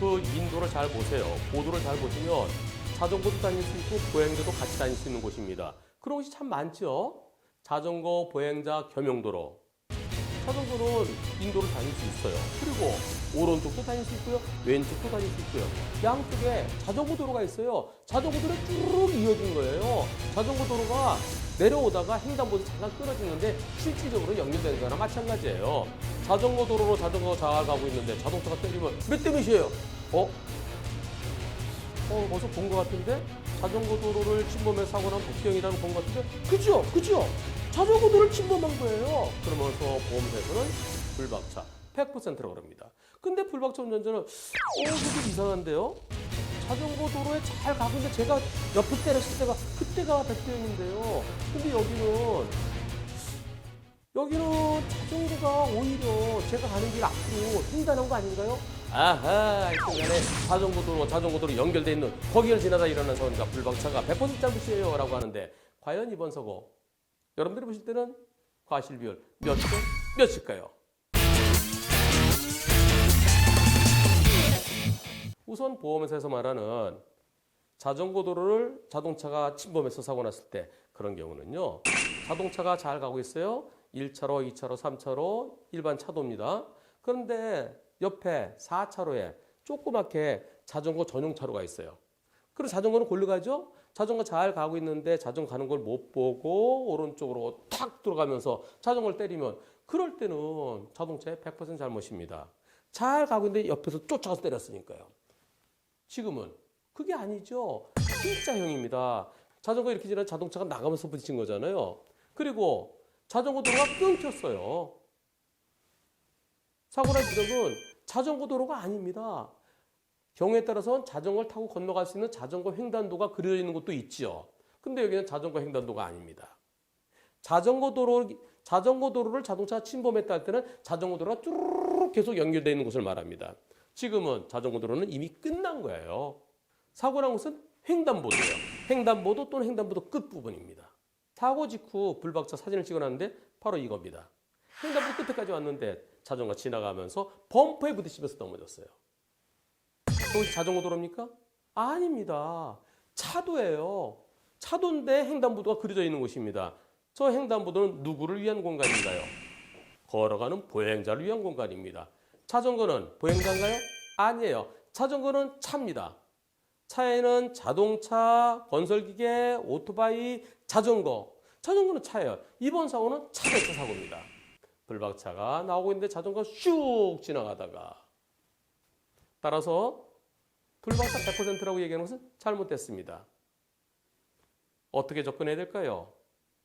그 인도를 잘 보세요. 보도를 잘 보시면 자전거도 다닐 수 있고 보행자도 같이 다닐 수 있는 곳입니다. 그런 곳이 참 많죠. 자전거 보행자 겸용도로. 자전거는 인도를 다닐 수 있어요. 그리고 오른쪽도 다닐 수 있고요. 왼쪽도 다닐 수 있고요. 양쪽에 자전거 도로가 있어요. 자전거 도로가 쭉 이어진 거예요. 자전거 도로가 내려오다가 횡단보도 잠깐 끊어지는데 실질적으로 연결되는 거나 마찬가지예요. 자전거 도로로 자전거가 잘 가고 있는데 자동차가 때리면 몇 대 몇이에요? 어디서 본 것 같은데? 자전거 도로를 침범해 사고 난 복병이라는 본 것 같은데? 그죠? 자전거 도로를 침범한 거예요. 그러면서 보험사에서는 불박차 100%라고 합니다. 근데 불박차 운전자는 그게 이상한데요? 자전거 도로에 잘 가고 있는데 제가 옆에 때렸을 때가 그때가 100대였는데요. 근데 여기는 자전거가 오히려 제가 가는 길 앞으로 횡단한 거 아닌가요? 아하, 이 순간에 자전거 도로 연결되어 있는 거기를 지나다 일어난 사고니까 불박차가 100% 잘못이에요 라고 하는데 과연 이번 사고 여러분들이 보실 때는 과실 비율 몇 대 몇일까요? 우선 보험회사에서 말하는 자전거 도로를 자동차가 침범해서 사고 났을 때 그런 경우는요. 자동차가 잘 가고 있어요. 1차로, 2차로, 3차로 일반 차도입니다. 그런데 옆에 4차로에 조그맣게 자전거 전용 차로가 있어요. 그리고 자전거는 골로 가죠? 자전거 잘 가고 있는데 자전거 가는 걸 못 보고 오른쪽으로 탁 들어가면서 자전거를 때리면 그럴 때는 자동차의 100% 잘못입니다. 잘 가고 있는데 옆에서 쫓아가서 때렸으니까요. 지금은 그게 아니죠. T자형입니다. 자전거 이렇게 지나면 자동차가 나가면서 부딪힌 거잖아요. 그리고 자전거 도로가 끊겼어요. 사고 난 지점은 자전거 도로가 아닙니다. 경우에 따라서는 자전거를 타고 건너갈 수 있는 자전거 횡단도가 그려져 있는 곳도 있죠. 근데 여기는 자전거 횡단도가 아닙니다. 자전거 도로를 자동차가 침범했다 할 때는 자전거 도로가 쭈르륵 계속 연결되어 있는 곳을 말합니다. 지금은 자전거 도로는 이미 끝난 거예요. 사고 난 곳은 횡단보도예요. 횡단보도 또는 횡단보도 끝부분입니다. 사고 직후 불박차 사진을 찍어놨는데 바로 이겁니다. 횡단보도 끝에까지 왔는데 자전거가 지나가면서 범퍼에 부딪히면서 넘어졌어요. 그것이 자전거 도로입니까? 아닙니다. 차도예요. 차도인데 횡단보도가 그려져 있는 곳입니다. 저 횡단보도는 누구를 위한 공간인가요? 걸어가는 보행자를 위한 공간입니다. 자전거는 보행자인가요? 아니에요. 자전거는 차입니다. 차에는 자동차, 건설기계, 오토바이, 자전거. 자전거는 차예요. 이번 사고는 차 대차 사고입니다. 불박차가 나오고 있는데 자전거가 슉 지나가다가 따라서 불박차 100%라고 얘기하는 것은 잘못됐습니다. 어떻게 접근해야 될까요?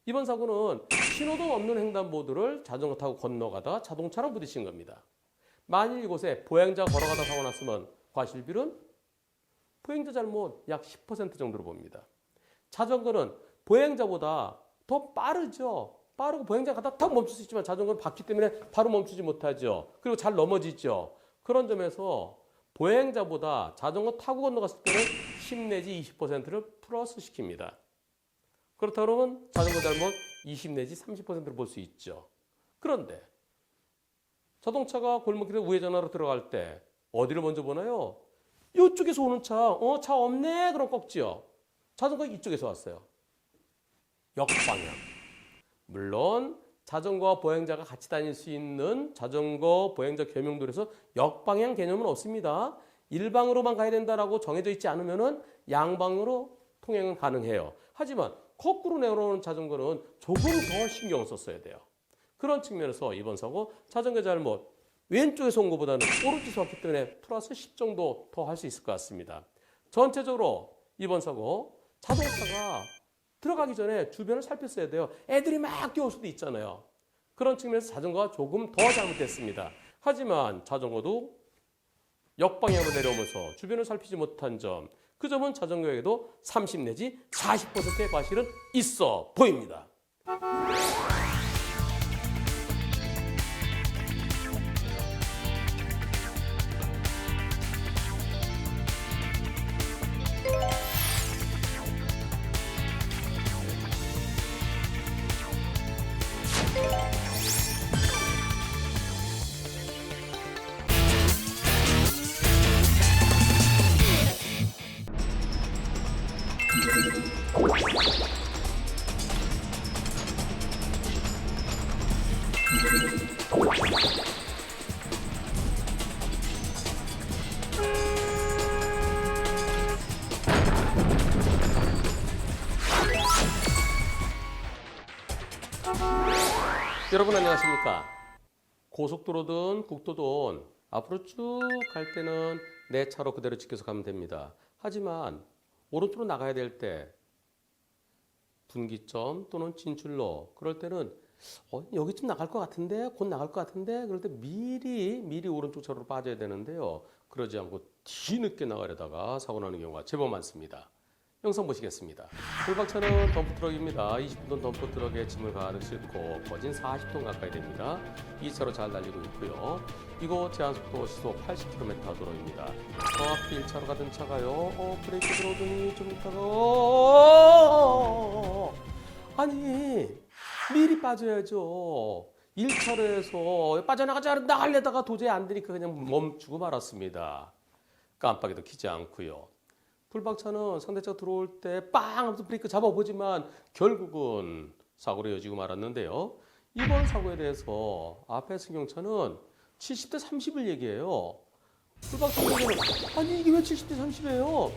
이번 사고는 신호등 없는 횡단보도를 자전거 타고 건너가다가 자동차랑 부딪힌 겁니다. 만일 이곳에 보행자가 걸어가다 사고 났으면 과실비율은 보행자 잘못 약 10% 정도로 봅니다. 자전거는 보행자보다 더 빠르죠. 빠르고 보행자가 가다 탁 멈출 수 있지만 자전거는 바퀴 때문에 바로 멈추지 못하죠. 그리고 잘 넘어지죠. 그런 점에서 보행자보다 자전거 타고 건너갔을 때는 10 내지 20%를 플러스 시킵니다. 그렇다 그러면 자전거 잘못 20 내지 30%를 볼 수 있죠. 그런데 자동차가 골목길에 우회전하러 들어갈 때 어디를 먼저 보나요? 이쪽에서 오는 차, 차 없네? 그럼 꺾지요. 자전거 이쪽에서 왔어요. 역방향. 물론 자전거와 보행자가 같이 다닐 수 있는 자전거 보행자 겸용도로에서 역방향 개념은 없습니다. 일방으로만 가야 된다라고 정해져 있지 않으면 양방으로 통행은 가능해요. 하지만 거꾸로 내려오는 자전거는 조금 더 신경 썼어야 돼요. 그런 측면에서 이번 사고 자전거 잘못 왼쪽에서 온 것보다는 오른쪽에서 왔기 때문에 플러스 10 정도 더 할 수 있을 것 같습니다. 전체적으로 이번 사고 자동차가 들어가기 전에 주변을 살폈어야 돼요. 애들이 막 뛰어올 수도 있잖아요. 그런 측면에서 자전거가 조금 더 잘못됐습니다. 하지만 자전거도 역방향으로 내려오면서 주변을 살피지 못한 점, 그 점은 자전거에게도 30 내지 40%의 과실은 있어 보입니다. 여러분 안녕하십니까? 고속도로든 국도든 앞으로 쭉 갈 때는 내 차로 그대로 지켜서 가면 됩니다. 하지만 오른쪽으로 나가야 될 때 분기점 또는 진출로 그럴 때는 여기쯤 나갈 것 같은데 곧 나갈 것 같은데 그럴 때 미리 오른쪽 차로로 빠져야 되는데요. 그러지 않고 뒤늦게 나가려다가 사고 나는 경우가 제법 많습니다. 영상 보시겠습니다. 불박차는 덤프트럭입니다. 20톤 덤프트럭에 짐을 가득 싣고 거진 40톤 가까이 됩니다. 2차로 잘 달리고 있고요. 이곳 제한속도 시속 80km 도로입니다. 저 앞에 1차로 가던 차가요. 브레이크 들어오더니 좀 있다가 아니 미리 빠져야죠. 1차로에서 빠져나가려다가 도저히 안 되니까 그냥 멈추고 말았습니다. 깜빡이도 켜지 않고요. 불박차는 상대차가 들어올 때 빵 하면서 브레이크 잡아보지만 결국은 사고로 이어지고 말았는데요. 이번 사고에 대해서 앞에 승용차는 70대 30을 얘기해요. 불박청전자는 아니 이게 왜 70대 30이에요?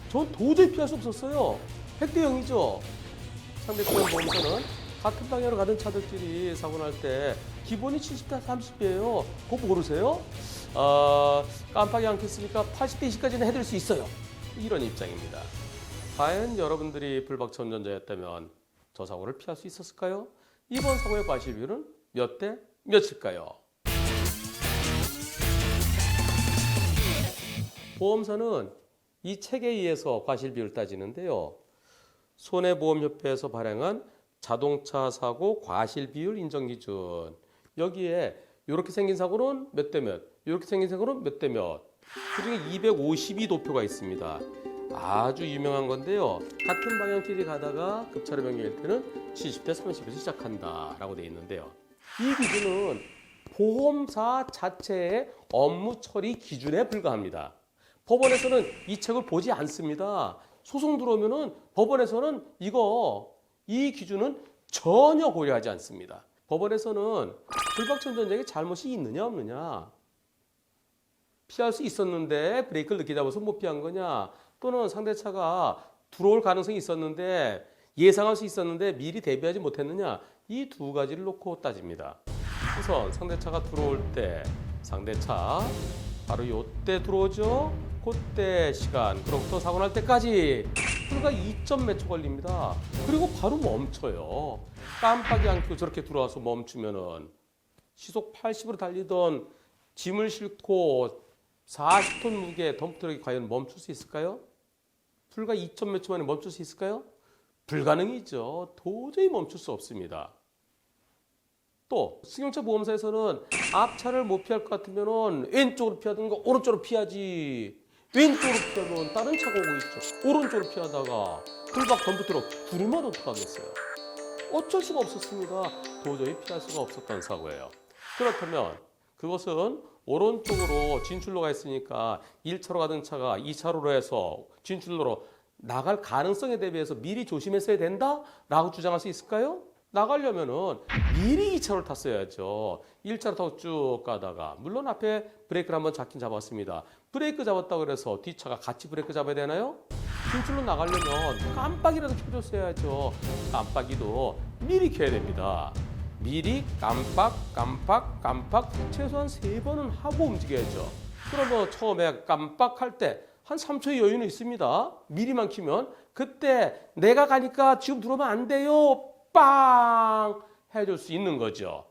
전 도저히 피할 수 없었어요. 100대 0이죠. 상대편 보험사는 같은 방향으로 가던 차들끼리 사고 날 때 기본이 70대 30이에요. 그거 모르세요? 깜빡이 않겠습니까? 80대 20까지는 해드릴 수 있어요. 이런 입장입니다. 과연 여러분들이 불박청전자였다면 저 사고를 피할 수 있었을까요? 이번 사고의 과실비율은 몇 대 몇일까요? 보험사는 이 책에 의해서 과실비율을 따지는데요. 손해보험협회에서 발행한 자동차 사고 과실비율 인정기준, 여기에 이렇게 생긴 사고는 몇 대 몇, 이렇게 생긴 사고는 몇 대 몇, 그중에 252도표가 있습니다. 아주 유명한 건데요. 같은 방향끼리 가다가 급차로 변경일 때는 70대 30에서 시작한다라고 되어 있는데요. 이 기준은 보험사 자체의 업무 처리 기준에 불과합니다. 법원에서는 이 책을 보지 않습니다. 소송 들어오면은 법원에서는 이 기준은 전혀 고려하지 않습니다. 법원에서는 불박청전자에게 잘못이 있느냐 없느냐, 피할 수 있었는데 브레이크를 늦게 잡아서 못 피한 거냐, 또는 상대차가 들어올 가능성이 있었는데 예상할 수 있었는데 미리 대비하지 못했느냐, 이 두 가지를 놓고 따집니다. 우선 상대차가 들어올 때 상대차 바로 이때 들어오죠. 그때 시간, 그로부터 사고 날 때까지 불과 2점 몇 초 걸립니다. 그리고 바로 멈춰요. 깜빡이 안 켜고 저렇게 들어와서 멈추면은 시속 80으로 달리던 짐을 싣고 40톤 무게 덤프트럭이 과연 멈출 수 있을까요? 불과 2점 몇 초 만에 멈출 수 있을까요? 불가능이죠. 도저히 멈출 수 없습니다. 또 승용차 보험사에서는 앞차를 못 피할 것 같으면 왼쪽으로 피하든가 오른쪽으로 피하지, 왼쪽으로 피하면 다른 차가 오고 있죠. 오른쪽으로 피하다가 불박 덤프트럭 구르면 어떡하겠어요? 어쩔 수가 없었습니다. 도저히 피할 수가 없었던 사고예요. 그렇다면 그것은 오른쪽으로 진출로가 있으니까 1차로 가던 차가 2차로로 해서 진출로로 나갈 가능성에 대비해서 미리 조심했어야 된다라고 주장할 수 있을까요? 나가려면은 미리 2차로를 탔어야죠. 1차로 타고 쭉 가다가, 물론 앞에 브레이크를 한번 잡긴 잡았습니다. 브레이크 잡았다고 그래서 뒷차가 같이 브레이크 잡아야 되나요? 진출로 나가려면 깜빡이라도 켜줬어야죠. 깜빡이도 미리 켜야 됩니다. 미리 깜빡 최소한 3번은 하고 움직여야죠. 그러면 처음에 깜빡할 때 한 3초의 여유는 있습니다. 미리만 켜면 그때 내가 가니까 지금 들어오면 안 돼요. 빵 해줄 수 있는 거죠.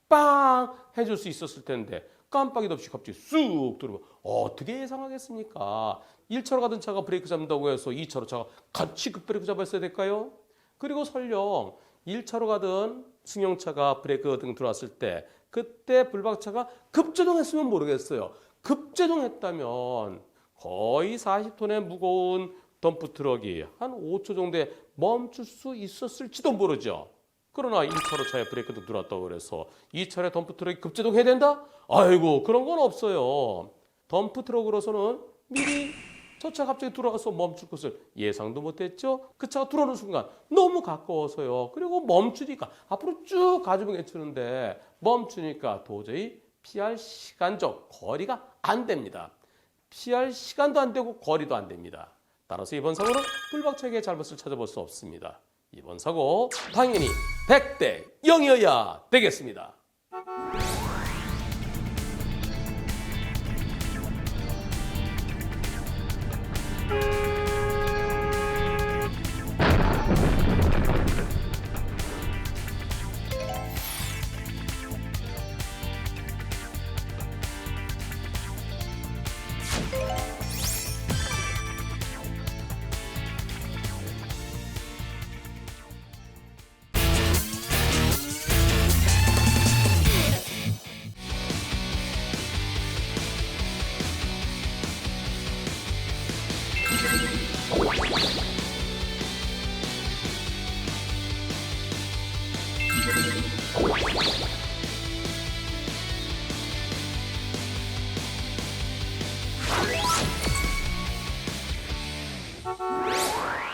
빵 해줄 수 있었을 텐데 깜빡이도 없이 갑자기 쑥 들어오면 어떻게 예상하겠습니까? 1차로 가던 차가 브레이크 잡는다고 해서 2차로 차가 같이 급브레이크 잡았어야 될까요? 그리고 설령 1차로 가던 승용차가 브레이크 등 들어왔을 때 그때 불박차가 급제동했으면 모르겠어요. 급제동했다면 거의 40톤의 무거운 덤프트럭이 한 5초 정도에 멈출 수 있었을지도 모르죠. 그러나 1차로 차에 브레이크 등 들어왔다고 그래서 2차례 덤프트럭이 급제동해야 된다? 아이고, 그런 건 없어요. 덤프트럭으로서는 미리 저 차 갑자기 들어와서 멈출 것을 예상도 못했죠. 그 차가 들어오는 순간 너무 가까워서요. 그리고 멈추니까 앞으로 쭉 가지고 괜찮은데 멈추니까 도저히 피할 시간적 거리가 안 됩니다. 피할 시간도 안 되고 거리도 안 됩니다. 따라서 이번 사고는 불박차에게 잘못을 찾아볼 수 없습니다. 이번 사고 당연히 100대 0이어야 되겠습니다.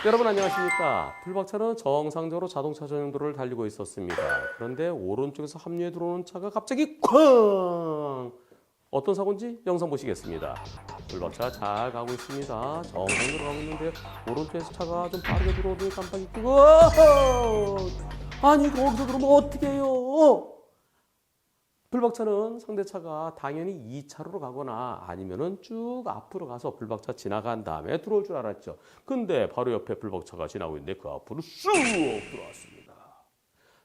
여러분 안녕하십니까. 불박차는 정상적으로 자동차 전용도로를 달리고 있었습니다. 그런데 오른쪽에서 합류해 들어오는 차가 갑자기 쾅 어떤 사고인지 영상 보시겠습니다. 불박차가 잘 가고 있습니다. 정상으로 가고 있는데 오른쪽에서 차가 좀 빠르게 들어오더니 깜빡이 끄고 아니 거기서 그러면 어떻게 해요? 불박차는 상대차가 당연히 2차로로 가거나 아니면은 쭉 앞으로 가서 불박차 지나간 다음에 들어올 줄 알았죠. 근데 바로 옆에 불박차가 지나고 있는데 그 앞으로 쑥 들어왔습니다.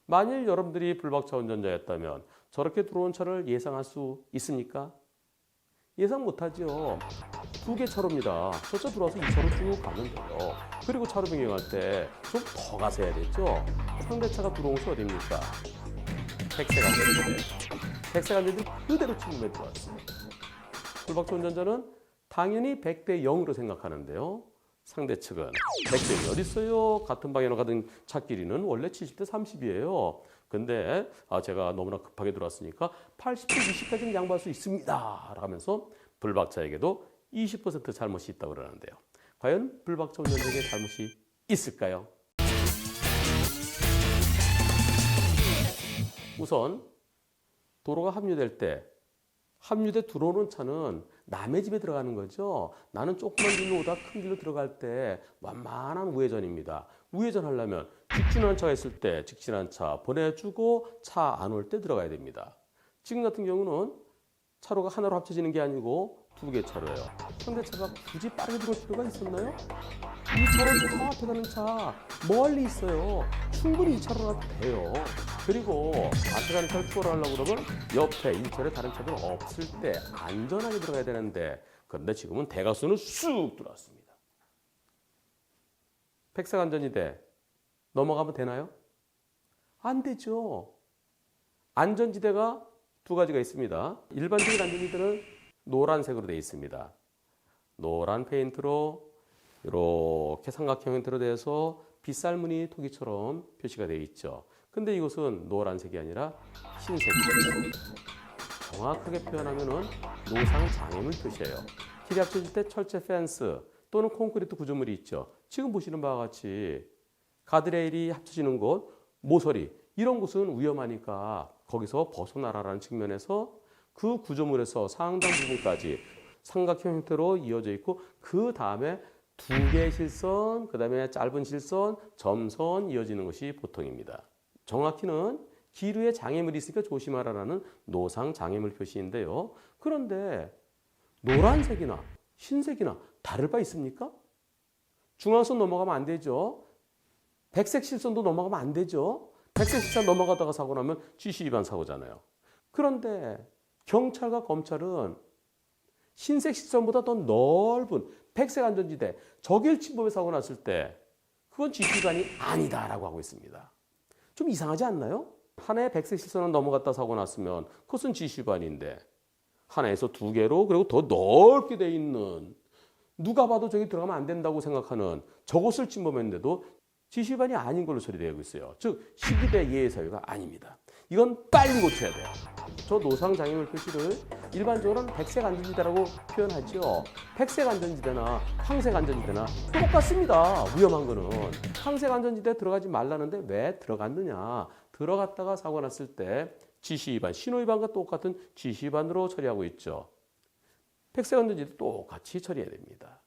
만일 여러분들이 불박차 운전자였다면 저렇게 들어온 차를 예상할 수 있습니까? 예상 못하죠. 2개 차로입니다. 저 차 들어와서 2차로 쭉 가면 돼요. 그리고 차로 변경할 때 좀 더 가서 해야 되죠. 상대차가 들어온 곳이 어디입니까? 백색안전지 그대로 침범해 들어왔습니다. 불박차 운전자는 당연히 100대 0으로 생각하는데요. 상대 측은 100대 0이 어디 있어요? 같은 방향으로 가던 차끼리는 원래 70대 30이에요. 근데 제가 너무나 급하게 들어왔으니까 80대 20까지는 양보할 수 있습니다. 라면서 불박차에게도 20% 잘못이 있다고 그러는데요. 과연 불박차 운전자에게 잘못이 있을까요? 우선 도로가 합류될 때 합류돼 들어오는 차는 남의 집에 들어가는 거죠. 나는 조그만 길로 오다 큰 길로 들어갈 때 완만한 우회전입니다. 우회전 하려면 직진한 차가 있을 때 직진한 차 보내주고 차 안 올 때 들어가야 됩니다. 지금 같은 경우는 차로가 하나로 합쳐지는 게 아니고 2개 차로예요. 상대차가 굳이 빠르게 들어올 필요가 있었나요? 이 차로 저 앞에 가는 차 멀리 있어요. 충분히 이 차로 가도 돼요. 그리고 앞에 가는 차를 추월하려고 그러면 옆에 일처에 다른 차들 없을 때 안전하게 들어가야 되는데 그런데 지금은 대각선으로 쑥 들어왔습니다. 백색 안전지대 넘어가면 되나요? 안 되죠. 안전지대가 2가지가 있습니다. 일반적인 안전지대는 노란색으로 되어 있습니다. 노란 페인트로 이렇게 삼각형 형태로 돼서 빗살무늬 토기처럼 표시가 되어 있죠. 근데 이것은 노란색이 아니라 흰색입니다. 정확하게 표현하면은 노상 장애물 표시예요. 길이 합쳐질 때 철제 펜스 또는 콘크리트 구조물이 있죠. 지금 보시는 바와 같이 가드레일이 합쳐지는 곳, 모서리 이런 곳은 위험하니까 거기서 벗어나라라는 측면에서 그 구조물에서 상당 부분까지 삼각형 형태로 이어져 있고 그 다음에 2개의 실선, 그 다음에 짧은 실선, 점선 이어지는 것이 보통입니다. 정확히는 길 위에 장애물이 있으니까 조심하라라는 노상 장애물 표시인데요. 그런데 노란색이나 흰색이나 다를 바 있습니까? 중앙선 넘어가면 안 되죠. 백색 실선도 넘어가면 안 되죠. 백색 실선 넘어가다가 사고 나면 GC 위반 사고잖아요. 그런데 경찰과 검찰은 흰색 실선보다 더 넓은 백색 안전지대 저길 침범해 사고 났을 때 그건 GC 위반이 아니다라고 하고 있습니다. 좀 이상하지 않나요? 하나의 백색 실선을 넘어갔다 사고 났으면 그것은 GC 위반인데 하나에서 2개로 그리고 더 넓게 돼 있는 누가 봐도 저기 들어가면 안 된다고 생각하는 저것을 침범했는데도 GC 위반이 아닌 걸로 처리되고 있어요. 즉 시기대 예의 사유가 아닙니다. 이건 빨리 고쳐야 돼요. 저 노상 장애물 표시를 일반적으로는 백색 안전지대라고 표현하죠. 백색 안전지대나 황색 안전지대나 똑같습니다. 위험한 거는 황색 안전지대에 들어가지 말라는데 왜 들어갔느냐. 들어갔다가 사고 났을 때 GC 위반, 신호 위반과 똑같은 GC 위반으로 처리하고 있죠. 백색 안전지대 똑같이 처리해야 됩니다.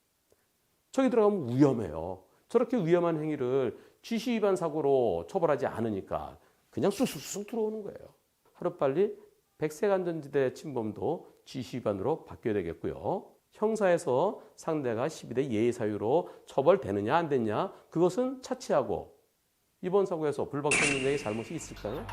저기 들어가면 위험해요. 저렇게 위험한 행위를 GC 위반 사고로 처벌하지 않으니까 그냥 쑥쑥쑥 들어오는 거예요. 하루빨리 백색 안전지대 침범도 GC 위반으로 바뀌어야 되겠고요. 형사에서 상대가 12대 예의 사유로 처벌되느냐 안 되느냐 그것은 차치하고 이번 사고에서 불박차 운전자에게 잘못이 있을까요?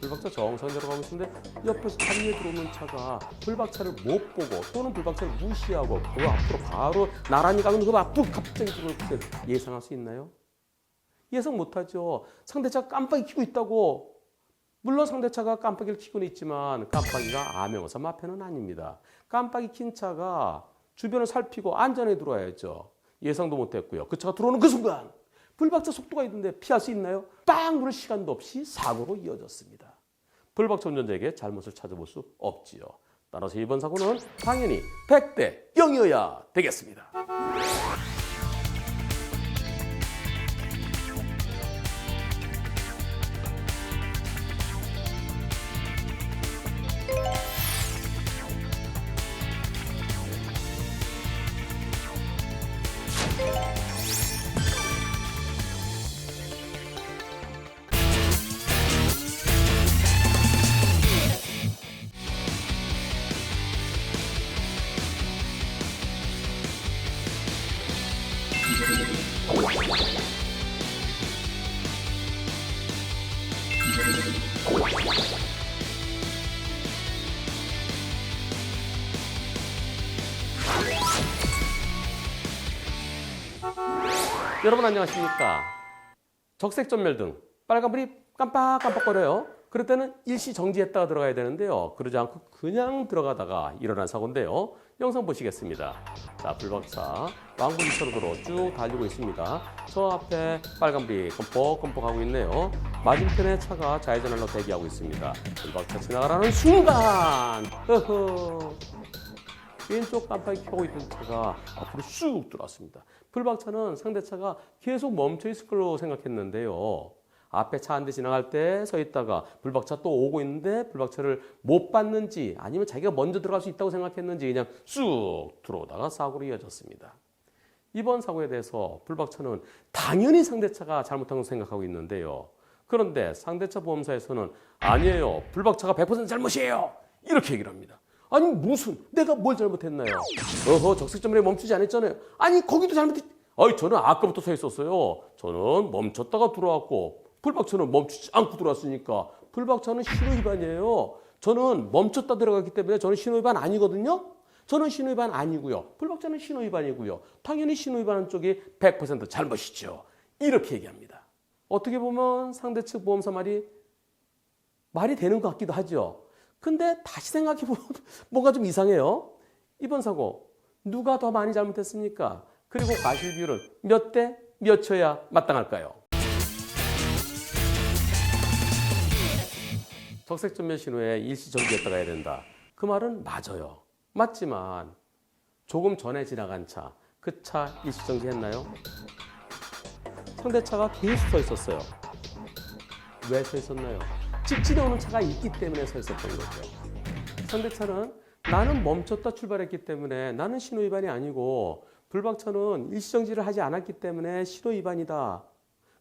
불박차 정상대로 가고 있는데 옆에서 합류에 들어오는 차가 불박차를 못 보고 또는 불박차를 무시하고 그 앞으로 바로 나란히 가는 그 앞으로 갑자기 들어올 때 예상할 수 있나요? 예상 못하죠. 상대차가 깜빡이 켜고 있다고. 물론 상대차가 깜빡이를 켜고는 있지만 깜빡이가 암행어사 마패는 아닙니다. 깜빡이 킨 차가 주변을 살피고 안전에 들어와야죠. 예상도 못했고요. 그 차가 들어오는 그 순간 불박차 속도가 있는데 피할 수 있나요? 빵 누를 시간도 없이 사고로 이어졌습니다. 불박차 운전자에게 잘못을 찾아볼 수 없지요. 따라서 이번 사고는 당연히 100대 0이어야 되겠습니다. 여러분 안녕하십니까? 적색 전멸등, 빨간불이 깜빡깜빡거려요. 그럴 때는 일시 정지했다가 들어가야 되는데요. 그러지 않고 그냥 들어가다가 일어난 사고인데요. 영상 보시겠습니다. 자, 불박차 왕복이차로도로 쭉 달리고 있습니다. 저 앞에 빨간불이 껌뻑껌뻑하고 있네요. 맞은편에 차가 좌회전하러 대기하고 있습니다. 불박차 지나가라는 순간 왼쪽 깜빡이 켜고 있던 차가 앞으로 쑥 들어왔습니다. 불박차는 상대차가 계속 멈춰 있을 걸로 생각했는데요. 앞에 차 한 대 지나갈 때 서 있다가 불박차 또 오고 있는데 불박차를 못 봤는지 아니면 자기가 먼저 들어갈 수 있다고 생각했는지 그냥 쑥 들어오다가 사고로 이어졌습니다. 이번 사고에 대해서 불박차는 당연히 상대차가 잘못한 걸 생각하고 있는데요. 그런데 상대차 보험사에서는 아니에요. 불박차가 100% 잘못이에요. 이렇게 얘기를 합니다. 아니 무슨 내가 뭘 잘못했나요? 적색점에 멈추지 않았잖아요. 아니 거기도 잘못했. 아니 저는 아까부터 서 있었어요. 저는 멈췄다가 들어왔고 불박차는 멈추지 않고 들어왔으니까 불박차는 신호위반이에요. 저는 멈췄다 들어갔기 때문에 저는 신호위반 아니거든요. 저는 신호위반 아니고요. 불박차는 신호위반이고요. 당연히 신호위반한 쪽이 100% 잘못이죠. 이렇게 얘기합니다. 어떻게 보면 상대 측 보험사 말이 되는 것 같기도 하죠. 근데 다시 생각해보면 뭔가 좀 이상해요. 이번 사고 누가 더 많이 잘못했습니까? 그리고 과실 비율은 몇 대 몇 초야 마땅할까요? 적색 전면 신호에 일시 정지했다가 해야 된다. 그 말은 맞아요. 맞지만 조금 전에 지나간 차, 그 차 일시 정지했나요? 상대차가 계속 서 있었어요. 왜 서 있었나요? 직진에 오는 차가 있기 때문에 서 있었던 거죠. 상대차는 나는 멈췄다 출발했기 때문에 나는 신호위반이 아니고 불박차는 일시정지를 하지 않았기 때문에 신호위반이다.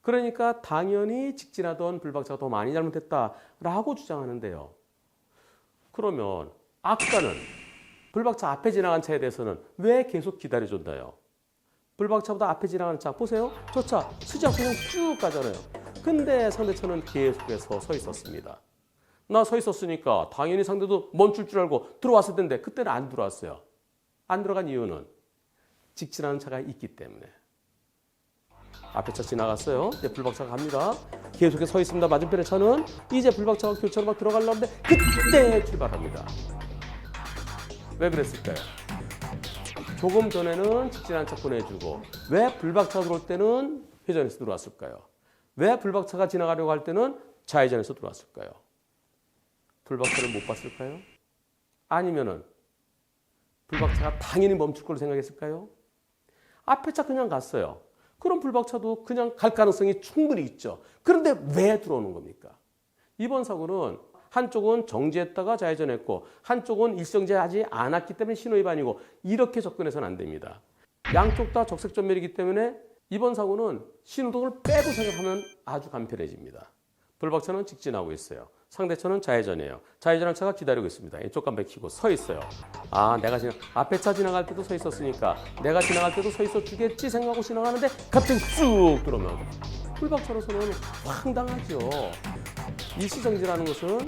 그러니까 당연히 직진하던 불박차가 더 많이 잘못했다라고 주장하는데요. 그러면 아까는 불박차 앞에 지나간 차에 대해서는 왜 계속 기다려줬나요? 불박차보다 앞에 지나가는 차 보세요. 저 차 쓰지 않고 그냥 쭉 가잖아요. 근데 상대차는 계속해서 서 있었습니다. 나 서 있었으니까 당연히 상대도 멈출 줄 알고 들어왔을 텐데 그때는 안 들어왔어요. 안 들어간 이유는 직진하는 차가 있기 때문에. 앞에 차 지나갔어요. 이제 불박차가 갑니다. 계속해서 서 있습니다. 맞은편의 차는 이제 불박차가 교차로 막 들어가려고 하는데 그때 출발합니다. 왜 그랬을까요? 조금 전에는 직진한 차 보내주고 왜 불박차가 들어올 때는 회전에서 들어왔을까요? 왜 불박차가 지나가려고 할 때는 좌회전에서 들어왔을까요? 불박차를 못 봤을까요? 아니면은 불박차가 당연히 멈출 걸로 생각했을까요? 앞에 차 그냥 갔어요. 그럼 불박차도 그냥 갈 가능성이 충분히 있죠. 그런데 왜 들어오는 겁니까? 이번 사고는 한쪽은 정지했다가 좌회전했고 한쪽은 일정지하지 않았기 때문에 신호위반이고 이렇게 접근해서는 안 됩니다. 양쪽 다 적색 전멸이기 때문에 이번 사고는 신호등을 빼고 생각하면 아주 간편해집니다. 불박차는 직진하고 있어요. 상대차는 좌회전이에요. 좌회전한 차가 기다리고 있습니다. 이쪽 깜빡 켜고 서 있어요. 앞에 차 지나갈 때도 서 있었으니까 내가 지나갈 때도 서 있어 주겠지 생각하고 지나가는데 갑자기 쑥 들어오면 불박차로서는 황당하죠. 일시정지라는 것은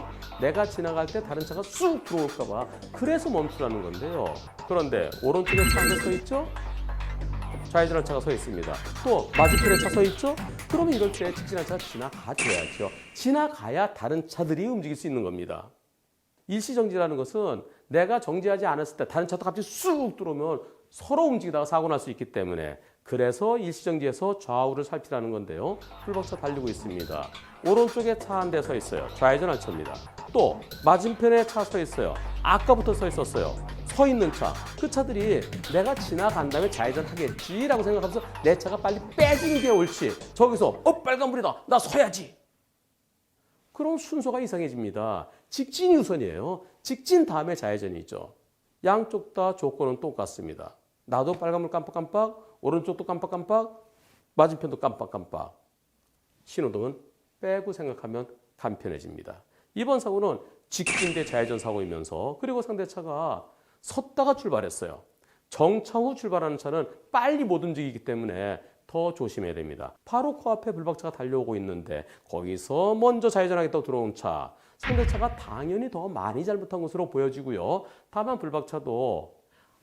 내가 지나갈 때 다른 차가 쑥 들어올까 봐 그래서 멈추라는 건데요. 그런데 오른쪽에 차 한 대 서 있죠? 좌회전한 차가 서 있습니다. 또 맞은편에 차 서 있죠? 그러면 이럴 때 직진한 차가 지나가줘야죠. 지나가야 다른 차들이 움직일 수 있는 겁니다. 일시정지라는 것은 내가 정지하지 않았을 때 다른 차도 갑자기 쑥 들어오면 서로 움직이다가 사고 날 수 있기 때문에 그래서 일시정지에서 좌우를 살피라는 건데요. 불박차 달리고 있습니다. 오른쪽에 차 한 대 서 있어요. 좌회전한 차입니다. 또 맞은편에 차 서 있어요. 아까부터 서 있었어요. 서 있는 차, 그 차들이 내가 지나간 다음에 좌회전하겠지라고 생각하면서 내 차가 빨리 빼주는 게 옳지. 저기서 빨간불이다. 나 서야지. 그럼 순서가 이상해집니다. 직진이 우선이에요. 직진 다음에 좌회전이죠. 양쪽 다 조건은 똑같습니다. 나도 빨간불 깜빡깜빡, 오른쪽도 깜빡깜빡, 맞은편도 깜빡깜빡. 신호등은 빼고 생각하면 간편해집니다. 이번 사고는 직진 대 좌회전 사고이면서 그리고 상대차가 섰다가 출발했어요. 정차 후 출발하는 차는 빨리 못 움직이기 때문에 더 더 조심해야 됩니다. 바로 코앞에 불박차가 달려오고 있는데 거기서 먼저 좌회전하겠다고 들어온 차, 상대차가 당연히 더 많이 잘못한 것으로 보여지고요. 다만 불박차도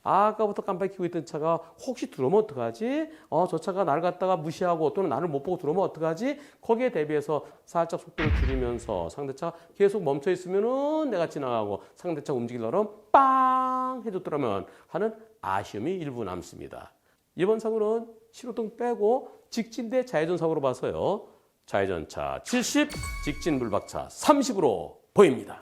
아까부터 깜빡이 켜고 있던 차가 혹시 들어오면 어떡하지? 저 차가 나를 갖다가 무시하고 또는 나를 못 보고 들어오면 어떡하지? 거기에 대비해서 살짝 속도를 줄이면서 상대차가 계속 멈춰 있으면은 내가 지나가고 상대차 움직이려면 빵 해줬더라면 하는 아쉬움이 일부 남습니다. 이번 사고는 신호등 빼고 직진 대 좌회전 사고로 봐서요. 좌회전차 70, 직진 불박차 30으로 보입니다.